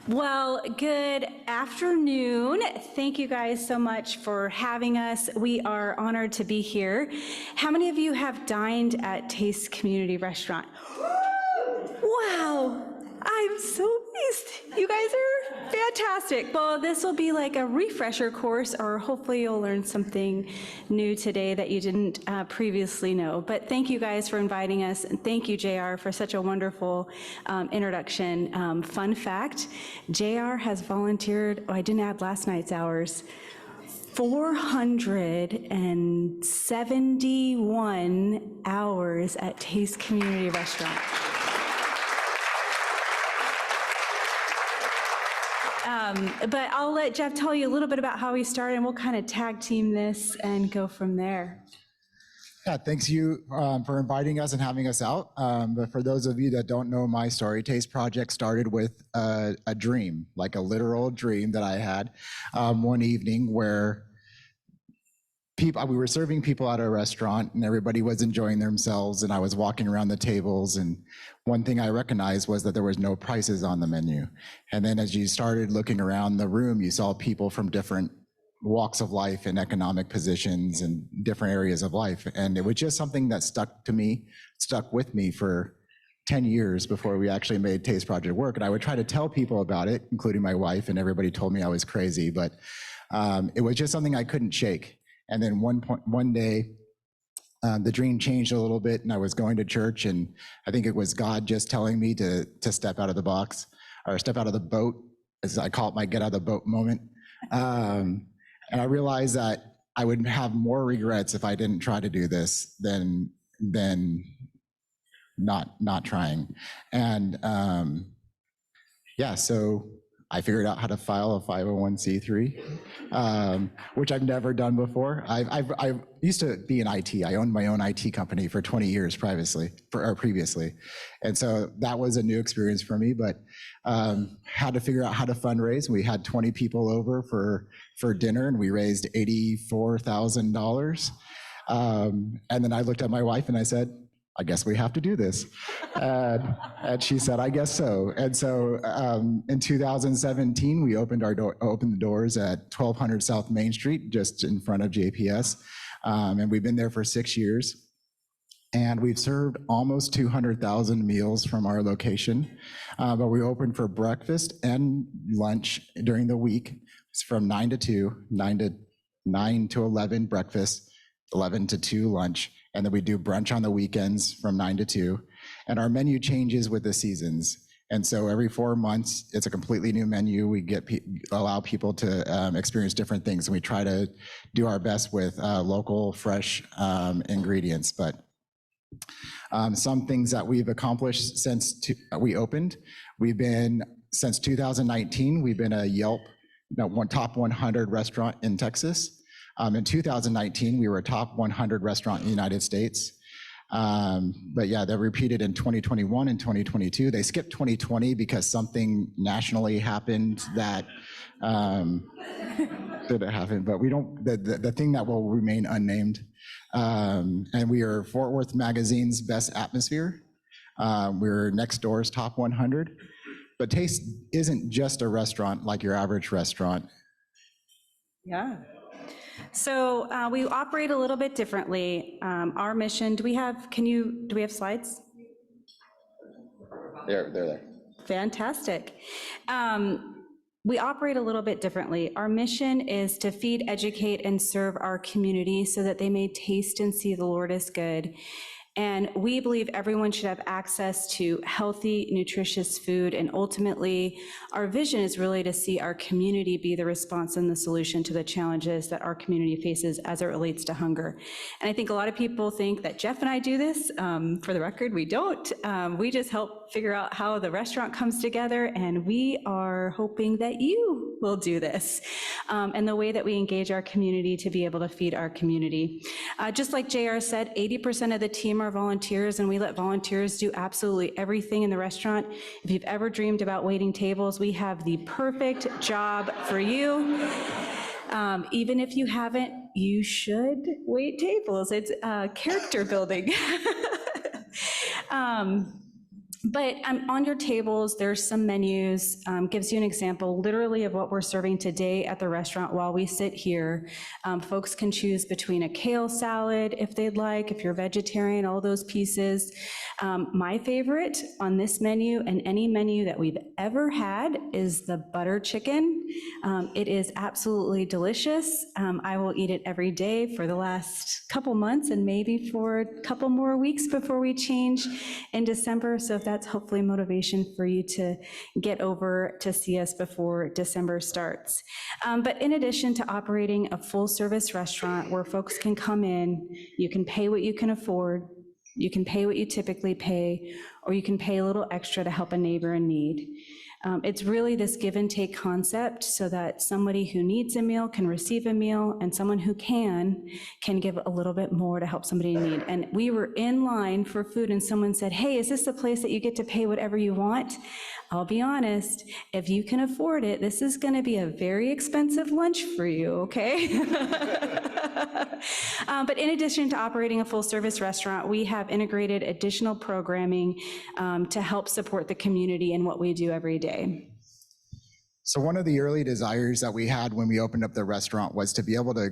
Well, good afternoon. Thank you guys so much for having us. We are honored to be here. How many of you have dined at Taste Community Restaurant? Wow, I'm so pleased. You guys are fantastic. Well, this will be like a refresher course, or hopefully you'll learn something new today that you didn't previously know. But thank you guys for inviting us, and thank you, JR, for such a wonderful introduction. Fun fact, JR has volunteered, I didn't add last night's hours, 471 hours at Taste Community Restaurant. But I'll let Jeff tell you a little bit about how we started, and we'll kind of tag team this and go from there. Yeah, thanks you for inviting us and having us out. But for those of you that don't know my story, Taste Project started with a dream, like a literal dream that I had one evening where we were serving people at a restaurant and everybody was enjoying themselves, and I was walking around the tables, and one thing I recognized was that there was no prices on the menu. And then as you started looking around the room, you saw people from different walks of life and economic positions and different areas of life. And it was just something that stuck with me for 10 years before we actually made Taste Project work. And I would try to tell people about it, including my wife, and everybody told me I was crazy, but it was just something I couldn't shake. And then one day, the dream changed a little bit, and I was going to church, and I think it was God just telling me to step out of the box. or step out of the boat, as I call it, my get out of the boat moment. And I realized that I would have more regrets if I didn't try to do this than not trying. And yeah, so I figured out how to file a 501c3, which I've never done before. I used to be in IT. I owned my own IT company for 20 years previously. And so that was a new experience for me, but had to figure out how to fundraise. We had 20 people over for dinner, and we raised $84,000. And then I looked at my wife and I said, I guess we have to do this. And she said, I guess so. And so in 2017, we opened the doors at 1200 South Main Street, just in front of JPS. And we've been there for 6 years. And we've served almost 200,000 meals from our location. But we open for breakfast and lunch during the week. It's from 9 to 2, 9 to 11 breakfast, 11 to 2 lunch. And then we do brunch on the weekends from 9 to 2. And our menu changes with the seasons. And so every 4 months, it's a completely new menu. We allow people to experience different things. And we try to do our best with local, fresh ingredients. But some things that we've accomplished since we opened, since 2019, we've been a Yelp top 100 restaurant in Texas. In 2019, we were a top 100 restaurant in the United States. But yeah, they repeated in 2021 and 2022. They skipped 2020 because something nationally happened that didn't happen, but we don't, the thing that will remain unnamed. And we are Fort Worth Magazine's best atmosphere. We're next door's top 100. But Taste isn't just a restaurant like your average restaurant. Yeah. So we operate a little bit differently. Our mission, do we have slides? They're there. Fantastic. We operate a little bit differently. Our mission is to feed, educate, and serve our community so that they may taste and see the Lord is good. And we believe everyone should have access to healthy, nutritious food. And ultimately, our vision is really to see our community be the response and the solution to the challenges that our community faces as it relates to hunger. And I think a lot of people think that Jeff and I do this. For the record, we don't. We just help figure out how the restaurant comes together, and we are hoping that you will do this. And the way that we engage our community to be able to feed our community. Just like JR said, 80% of the team are volunteers, and we let volunteers do absolutely everything in the restaurant. If you've ever dreamed about waiting tables, we have the perfect job for you. Even if you haven't, you should wait tables. It's character building. But on your tables, there's some menus, gives you an example literally of what we're serving today at the restaurant while we sit here. Folks can choose between a kale salad if they'd like, if you're vegetarian, all those pieces. My favorite on this menu and any menu that we've ever had is the butter chicken. It is absolutely delicious. I will eat it every day for the last couple months and maybe for a couple more weeks before we change in December. So if that's hopefully motivation for you to get over to see us before December starts. But in addition to operating a full-service restaurant where folks can come in, you can pay what you can afford, you can pay what you typically pay, or you can pay a little extra to help a neighbor in need. It's really this give and take concept so that somebody who needs a meal can receive a meal, and someone who can give a little bit more to help somebody in need. And we were in line for food and someone said, hey, is this the place that you get to pay whatever you want? I'll be honest, if you can afford it, this is gonna be a very expensive lunch for you, okay? But in addition to operating a full-service restaurant, we have integrated additional programming to help support the community in what we do every day. So one of the early desires that we had when we opened up the restaurant was to be able to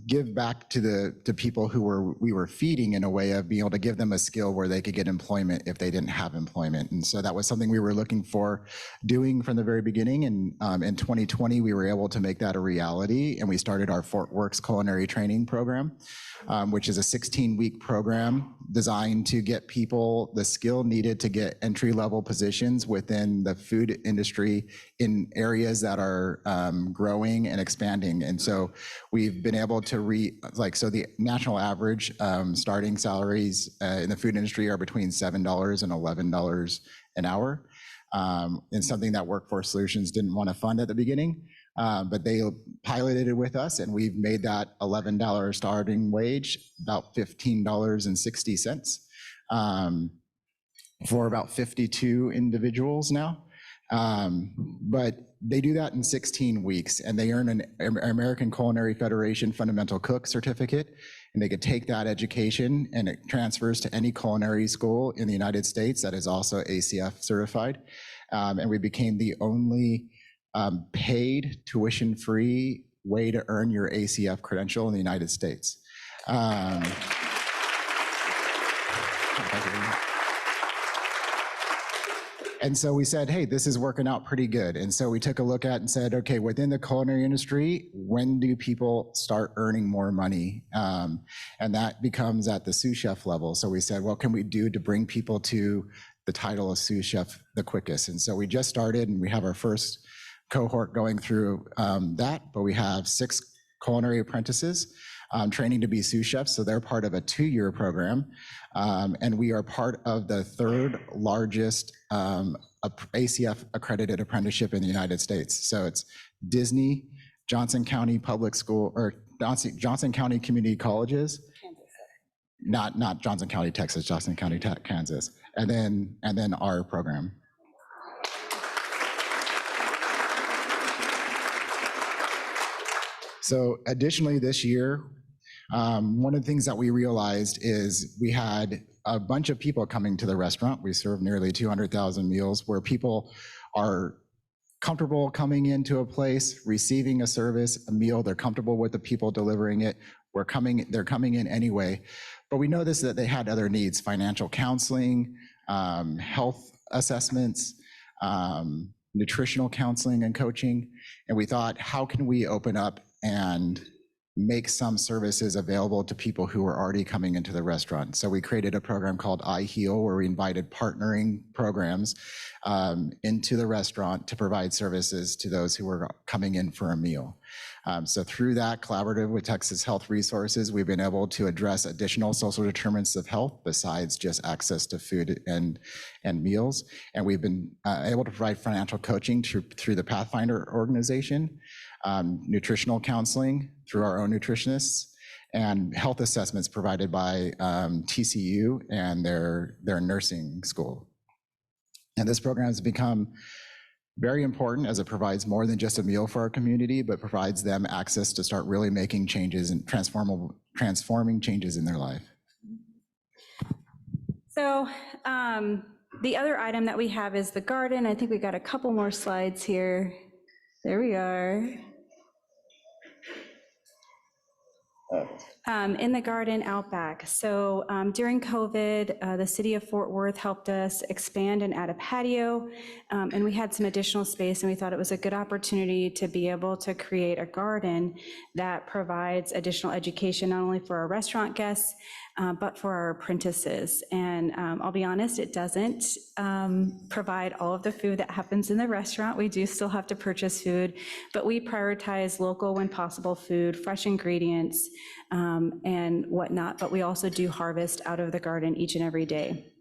give back to people who we were feeding, in a way of being able to give them a skill where they could get employment if they didn't have employment. And so that was something we were looking for doing from the very beginning. And in 2020, we were able to make that a reality. And we started our Fort Works Culinary Training Program, which is a 16-week program designed to get people the skill needed to get entry-level positions within the food industry in areas that are growing and expanding. And so we've been able to so the national average starting salaries in the food industry are between $7 and $11 an hour. And something that Workforce Solutions didn't want to fund at the beginning, but they piloted it with us, and we've made that $11 starting wage about $15.60 for about 52 individuals now. But they do that in 16 weeks, and they earn an American Culinary Federation Fundamental Cook certificate, and they could take that education and it transfers to any culinary school in the United States that is also ACF certified. And we became the only paid tuition-free way to earn your ACF credential in the United States. And so we said, hey, this is working out pretty good. And so we took a look at and said, okay, within the culinary industry, when do people start earning more money? And that becomes at the sous chef level. So we said, what can we do to bring people to the title of sous chef the quickest? And so we just started, and we have our first cohort going through that, but we have 6 culinary apprentices training to be sous chefs. So they're part of a 2-year program. And we are part of the 3rd largest ACF accredited apprenticeship in the United States. So it's Disney, Johnson County Public School, or Johnson County Community Colleges, not Johnson County, Texas, Johnson County, Kansas, and then our program. So additionally, this year, one of the things that we realized is we had a bunch of people coming to the restaurant. We serve nearly 200,000 meals where people are comfortable coming into a place, receiving a service, a meal. They're comfortable with the people delivering it. They're coming in anyway. But we noticed that they had other needs: financial counseling, health assessments, nutritional counseling and coaching. And we thought, how can we open up and make some services available to people who were already coming into the restaurant? So we created a program called iHeal, where we invited partnering programs into the restaurant to provide services to those who were coming in for a meal. So through that, collaborative with Texas Health Resources, we've been able to address additional social determinants of health besides just access to food and meals. And we've been able to provide financial coaching through the Pathfinder organization, nutritional counseling through our own nutritionists, and health assessments provided by TCU and their nursing school. And this program has become very important as it provides more than just a meal for our community, but provides them access to start really making changes and transforming changes in their life. So the other item that we have is the garden. I think we got a couple more slides here. There we are. In the garden out back. So during COVID, the city of Fort Worth helped us expand and add a patio, and we had some additional space, and we thought it was a good opportunity to be able to create a garden that provides additional education, not only for our restaurant guests, but for our apprentices. And I'll be honest, it doesn't provide all of the food that happens in the restaurant. We do still have to purchase food, but we prioritize local when possible food, fresh ingredients, and whatnot, but we also do harvest out of the garden each and every day.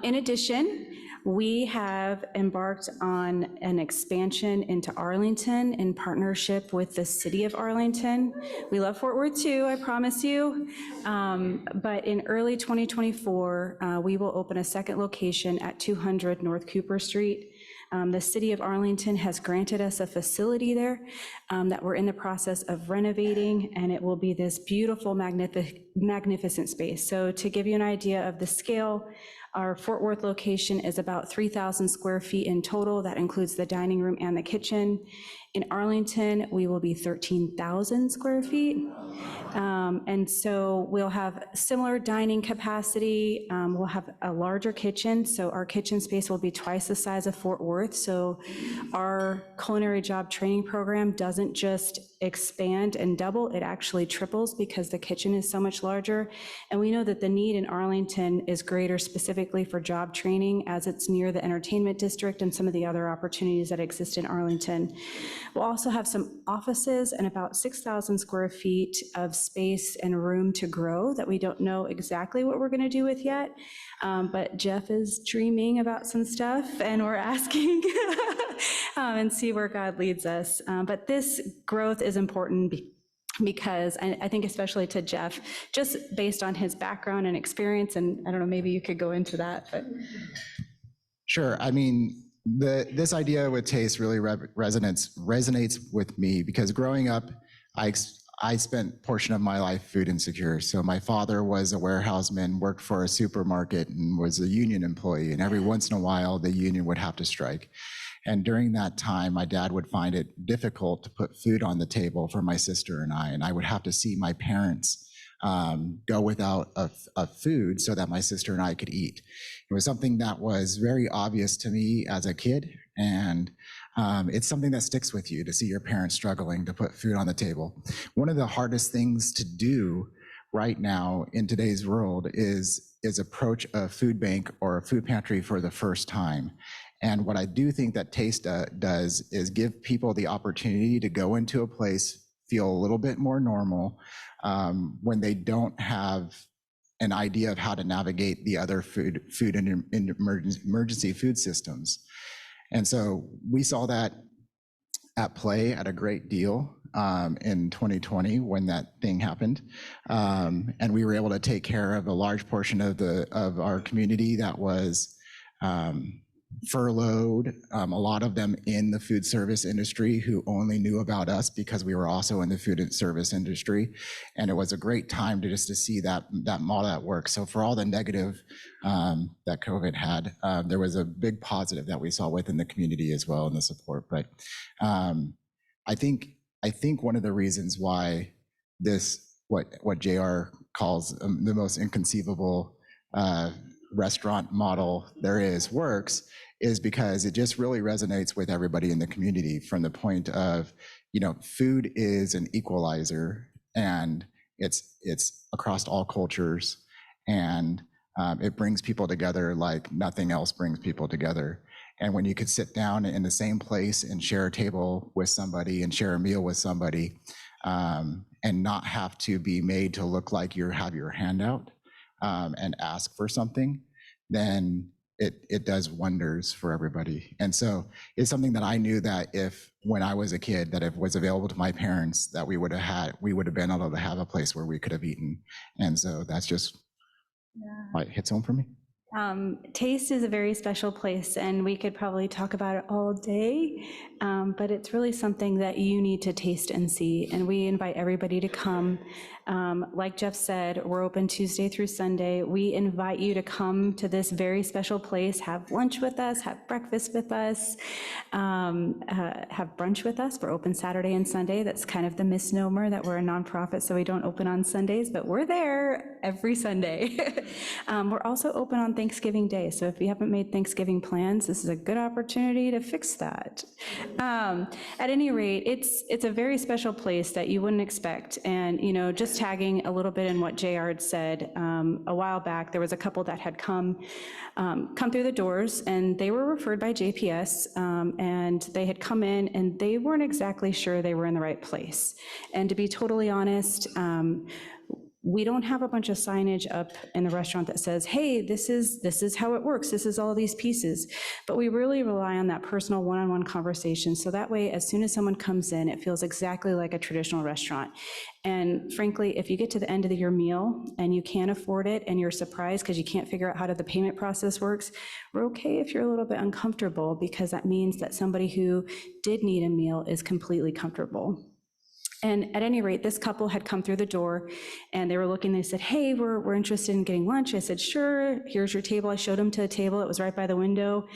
In addition, we have embarked on an expansion into Arlington in partnership with the city of Arlington. We love Fort Worth too, I promise you. But in early 2024, we will open a second location at 200 North Cooper Street. The city of Arlington has granted us a facility there that we're in the process of renovating, and it will be this beautiful, magnificent space. So to give you an idea of the scale, Our Fort Worth location is about 3,000 square feet in total. That includes the dining room and the kitchen. In Arlington, we will be 13,000 square feet. And so we'll have similar dining capacity. We'll have a larger kitchen, so our kitchen space will be twice the size of Fort Worth. So our culinary job training program doesn't just expand and double, it actually triples because the kitchen is so much larger. And we know that the need in Arlington is greater specifically for job training, as it's near the entertainment district and some of the other opportunities that exist in Arlington. We'll also have some offices and about 6,000 square feet of space and room to grow that we don't know exactly what we're going to do with yet. But Jeff is dreaming about some stuff, and we're asking and see where God leads us. But this growth is important because I think especially to Jeff, just based on his background and experience, and I don't know, maybe you could go into that, but. Sure. I mean, this idea with taste really resonates with me because growing up, I spent a portion of my life food insecure. So my father was a warehouseman, worked for a supermarket, and was a union employee. And every once in a while, the union would have to strike. And during that time, my dad would find it difficult to put food on the table for my sister and I would have to see my parents go without a food so that my sister and I could eat. It was something that was very obvious to me as a kid, and it's something that sticks with you to see your parents struggling to put food on the table. One of the hardest things to do right now in today's world is approach a food bank or a food pantry for the first time. And what I do think that Taste does is give people the opportunity to go into a place, feel a little bit more normal, when they don't have an idea of how to navigate the other food and emergency food systems. And so we saw that at play at a great deal in 2020 when that thing happened. And we were able to take care of a large portion of our community that was furloughed, a lot of them in the food service industry who only knew about us because we were also in the food and service industry. And it was a great time to see that model at work. So for all the negative that COVID had, there was a big positive that we saw within the community as well in the support. But I think one of the reasons why this, what JR calls the most inconceivable restaurant model there is works, is because it just really resonates with everybody in the community from the point of, food is an equalizer, and it's across all cultures, and it brings people together like nothing else brings people together. And when you could sit down in the same place and share a table with somebody and share a meal with somebody, and not have to be made to look like you have your hand out and ask for something, then it does wonders for everybody. And so it's something that I knew that when I was a kid, that if it was available to my parents, that we would have been able to have a place where we could have eaten. And so that's just why it hits home for me. Taste is a very special place, and we could probably talk about it all day, but it's really something that you need to taste and see, and we invite everybody to come. Like Jeff said, we're open Tuesday through Sunday. We invite you to come to this very special place, have lunch with us, have breakfast with us, have brunch with us. We're open Saturday and Sunday. That's kind of the misnomer that we're a nonprofit, so we don't open on Sundays, but we're there every Sunday. We're also open on Thanksgiving Day, so if you haven't made Thanksgiving plans, this is a good opportunity to fix that. At any rate, it's a very special place that you wouldn't expect, and just tagging a little bit in what JR had said, a while back, there was a couple that had come through the doors, and they were referred by JPS, and they had come in, and they weren't exactly sure they were in the right place. And to be totally honest, we don't have a bunch of signage up in the restaurant that says, hey, this is how it works, this is all these pieces. But we really rely on that personal one-on-one conversation, so that way, as soon as someone comes in, it feels exactly like a traditional restaurant. And frankly, if you get to the end of your meal and you can't afford it and you're surprised because you can't figure out how the payment process works, we're okay if you're a little bit uncomfortable, because that means that somebody who did need a meal is completely comfortable. And at any rate, this couple had come through the door and they were looking, they said, hey, we're interested in getting lunch. I said, sure, here's your table. I showed them to a table, it was right by the window.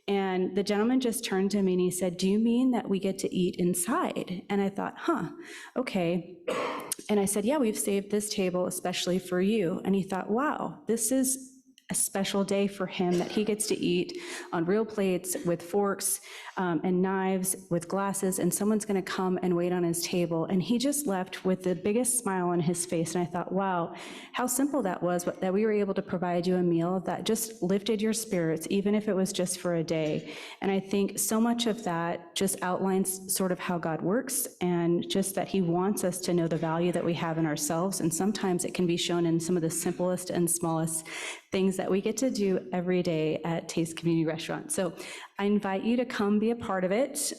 And the gentleman just turned to me and he said, do you mean that we get to eat inside? And I thought, okay. And I said, yeah, we've saved this table especially for you. And he thought, wow, this is a special day for him that he gets to eat on real plates with forks and knives with glasses, and someone's going to come and wait on his table. And he just left with the biggest smile on his face. And I thought, wow, how simple that was, that we were able to provide you a meal that just lifted your spirits, even if it was just for a day. And I think so much of that just outlines sort of how God works, and just that he wants us to know the value that we have in ourselves. And sometimes it can be shown in some of the simplest and smallest things that we get to do every day at Taste Community Restaurant. So I invite you to come be a part of it.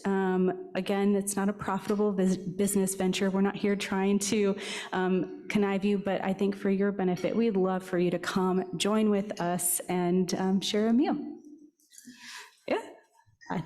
Again, it's not a profitable business venture. We're not here trying to connive you, but I think for your benefit, we'd love for you to come join with us and share a meal. Yeah. Hi.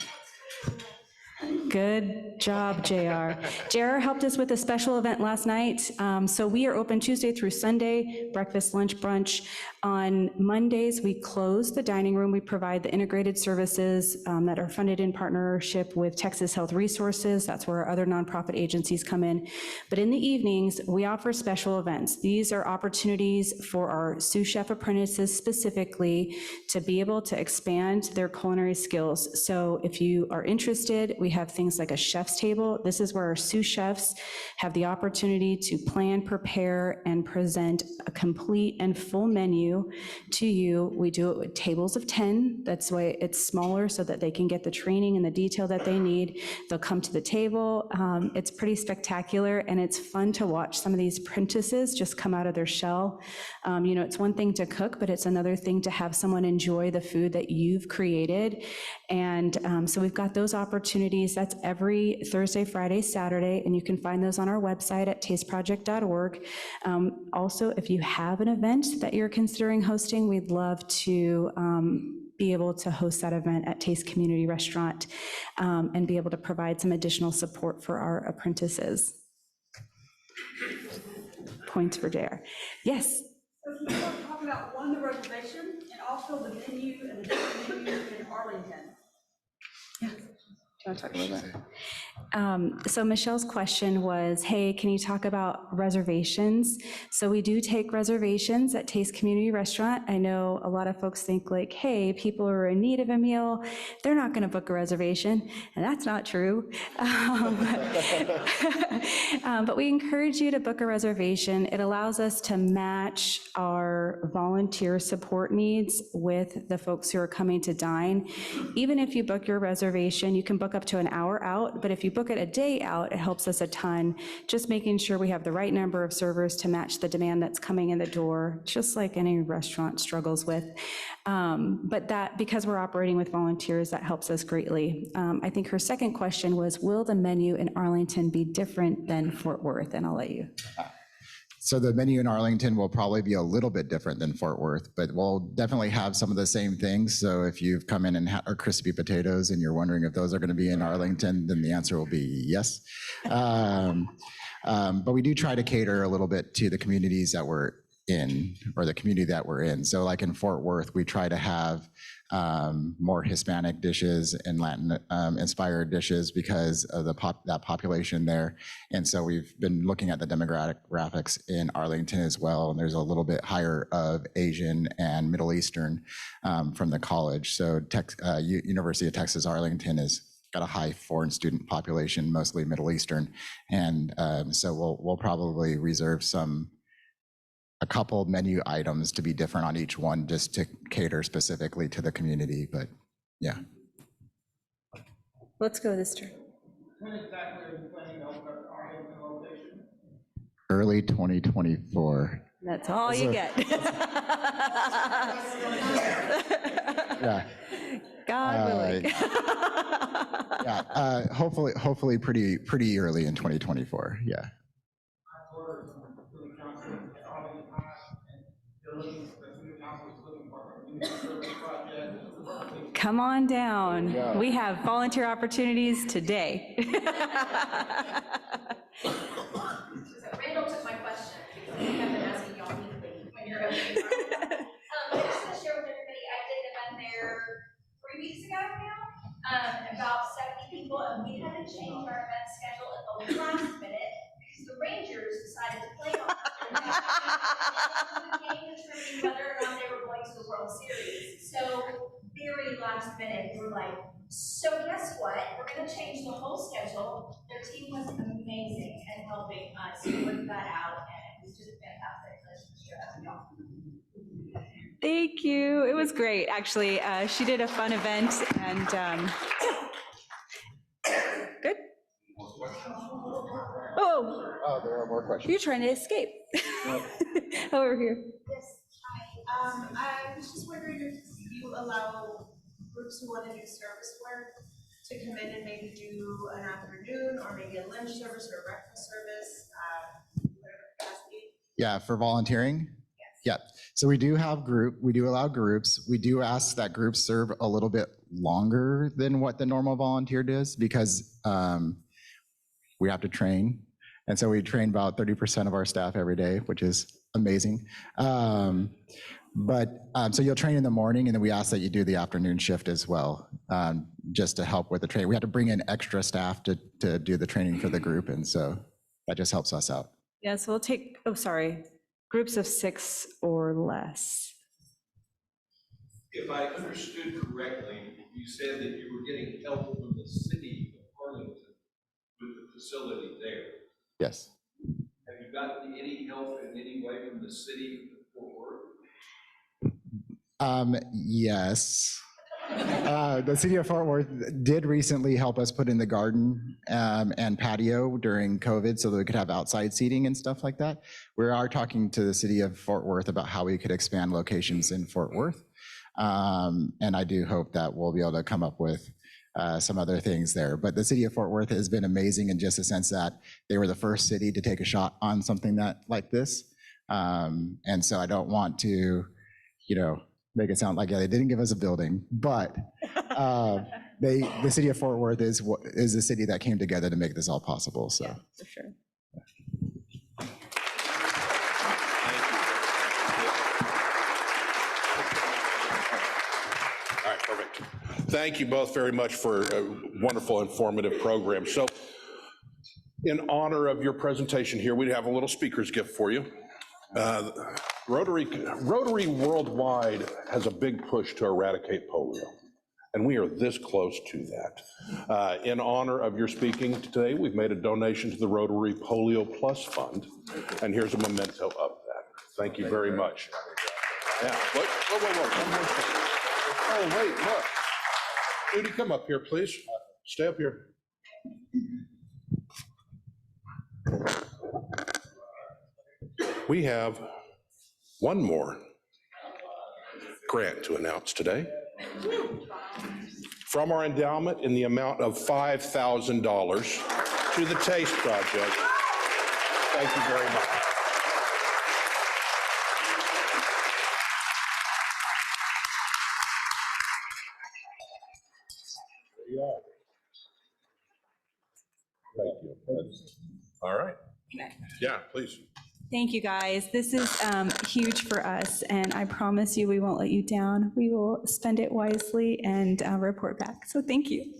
Good job, JR. JR helped us with a special event last night. So we are open Tuesday through Sunday, breakfast, lunch, brunch. On Mondays, we close the dining room. We provide the integrated services that are funded in partnership with Texas Health Resources. That's where our other nonprofit agencies come in. But in the evenings, we offer special events. These are opportunities for our sous chef apprentices specifically to be able to expand their culinary skills. So if you are interested, we have things like a chef's table. This is where our sous chefs have the opportunity to plan, prepare, and present a complete and full menu to you. We do it with tables of 10. That's why it's smaller, so that they can get the training and the detail that they need. They'll come to the table. It's pretty spectacular, and it's fun to watch some of these apprentices just come out of their shell. You know, it's one thing to cook, but it's another thing to have someone enjoy the food that you've created. And so we've got those opportunities. That's every Thursday, Friday, Saturday, and you can find those on our website at tasteproject.org. Also, if you have an event that you're considering hosting, we'd love to be able to host that event at Taste Community Restaurant and be able to provide some additional support for our apprentices. Points for JR. Yes? So can you talk about, one, the reservation, and also the menu and the different menu in Arlington? Yeah. Do you want to talk a little bit? So Michelle's question was, hey, can you talk about reservations? So we do take reservations at Taste Community Restaurant. I know a lot of folks think like, hey, people who are in need of a meal, they're not going to book a reservation, and that's not true. But we encourage you to book a reservation. It allows us to match our volunteer support needs with the folks who are coming to dine. Even if you book your reservation, you can book up to an hour out, but if you book it a day out, it helps us a ton, just making sure we have the right number of servers to match the demand that's coming in the door, just like any restaurant struggles with. But that, because we're operating with volunteers, that helps us greatly. I think her second question was, will the menu in Arlington be different than Fort Worth? And I'll let you. So the menu in Arlington will probably be a little bit different than Fort Worth, but we'll definitely have some of the same things. So if you've come in and are crispy potatoes and you're wondering if those are going to be in Arlington, then the answer will be yes. But we do try to cater a little bit to the communities that we're in, or the community that we're in. So like in Fort Worth, we try to have more Hispanic dishes and Latin inspired dishes because of that population there. And so we've been looking at the demographics in Arlington as well. And there's a little bit higher of Asian and Middle Eastern from the college. So University of Texas Arlington has got a high foreign student population, mostly Middle Eastern. And so we'll probably reserve a couple menu items to be different on each one, just to cater specifically to the community, but yeah. Let's go this turn. When exactly are you planning to open up the Arlington location? Early 2024. That's all you get. Yeah. God willing. Yeah, hopefully pretty early in 2024, yeah. Come on down. Yeah. We have volunteer opportunities today. 3 weeks ago now, about 70 people, and we had to change our event schedule at the last minute because the Rangers decided to play on the game determining whether or not they were going to the World Series. So very last minute, we were like, so guess what? We're going to change the whole schedule. Their team was amazing at helping us work that out, and it was just fantastic. Let's just share that with y'all. Thank you. It was great, actually. She did a fun event, and good. Oh, there are more questions. you're trying to escape. Over here. Yes, hi. I was just wondering if you allow groups who want to do service work to come in and maybe do an afternoon or maybe a lunch service or a breakfast service, whatever capacity. Yeah, for volunteering? Yes. Yeah, so we do allow groups. We do ask that groups serve a little bit longer than what the normal volunteer does because we have to train. And so we train about 30% of our staff every day, which is amazing. So you'll train in the morning, and then we ask that you do the afternoon shift as well, just to help with the training. We have to bring in extra staff to do the training for the group, and so that just helps us out. Yeah, so we'll take, groups of 6 or less. If I understood correctly, you said that you were getting help from the city of Arlington with the facility there. Yes. Have you gotten any help in any way from the city of Fort Worth? Yes. The city of Fort Worth did recently help us put in the garden and patio during COVID so that we could have outside seating and stuff like that. We are talking to the city of Fort Worth about how we could expand locations in Fort Worth. And I do hope that we'll be able to come up with some other things there. But the city of Fort Worth has been amazing in just the sense that they were the first city to take a shot on something like this. And so I don't want to, make it sound like, they didn't give us a building, but the city of Fort Worth is the city that came together to make this all possible, so. Yeah, for sure. All right, perfect. Thank you both very much for a wonderful, informative program. So in honor of your presentation here, we have a little speaker's gift for you. Rotary worldwide has a big push to eradicate polio, and we are this close to that. In honor of your speaking today, we've made a donation to the Rotary Polio Plus Fund, and here's a memento of that. Thank you very much. Yeah. Whoa. Oh, wait, look. Judy, come up here, please. Stay up here. We have one more grant to announce today from our endowment in the amount of $5,000 to the TASTE project. Thank you very much. Thank you. All right. Yeah, please. Thank you, guys. This is huge for us, and I promise you we won't let you down. We will spend it wisely and report back. So thank you.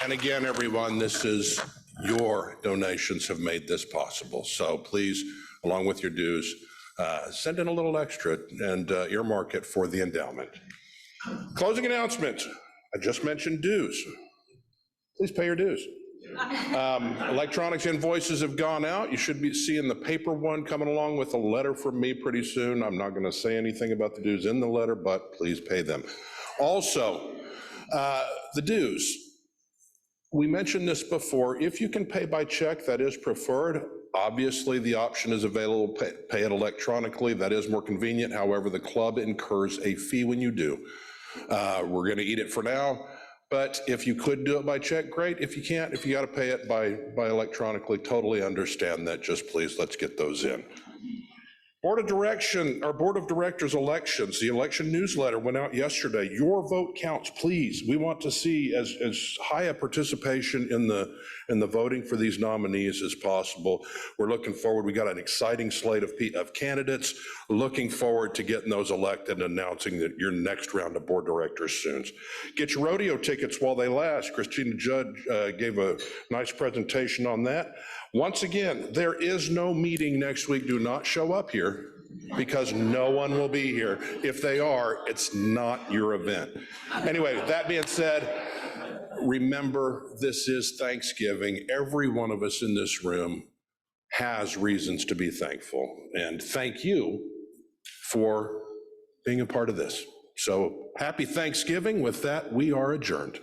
And again, everyone, this is your donations have made this possible. So please, along with your dues, send in a little extra and earmark it for the endowment. Closing announcement. I just mentioned dues. Please pay your dues. Electronics invoices have gone out. You should be seeing the paper one coming along with a letter from me pretty soon. I'm not going to say anything about the dues in the letter, but please pay them. Also, the dues. We mentioned this before. If you can pay by check, that is preferred. Obviously, the option is available, pay it electronically. That is more convenient. However, the club incurs a fee when you do. We're going to eat it for now. But if you could do it by check, great. If you can't, if you got to pay it by electronically, totally understand that. Just please, let's get those in. Board of Directors elections, the election newsletter went out yesterday. Your vote counts, please. We want to see as high a participation in the voting for these nominees as possible. We're looking forward. We got an exciting slate of candidates. Looking forward to getting those elected and announcing that your next round of board directors soon. Get your rodeo tickets while they last. Christina Judd gave a nice presentation on that. Once again, there is no meeting next week. Do not show up here because no one will be here. If they are, it's not your event. Anyway, that being said, remember, this is Thanksgiving. Every one of us in this room has reasons to be thankful. And thank you for being a part of this. So happy Thanksgiving. With that, we are adjourned.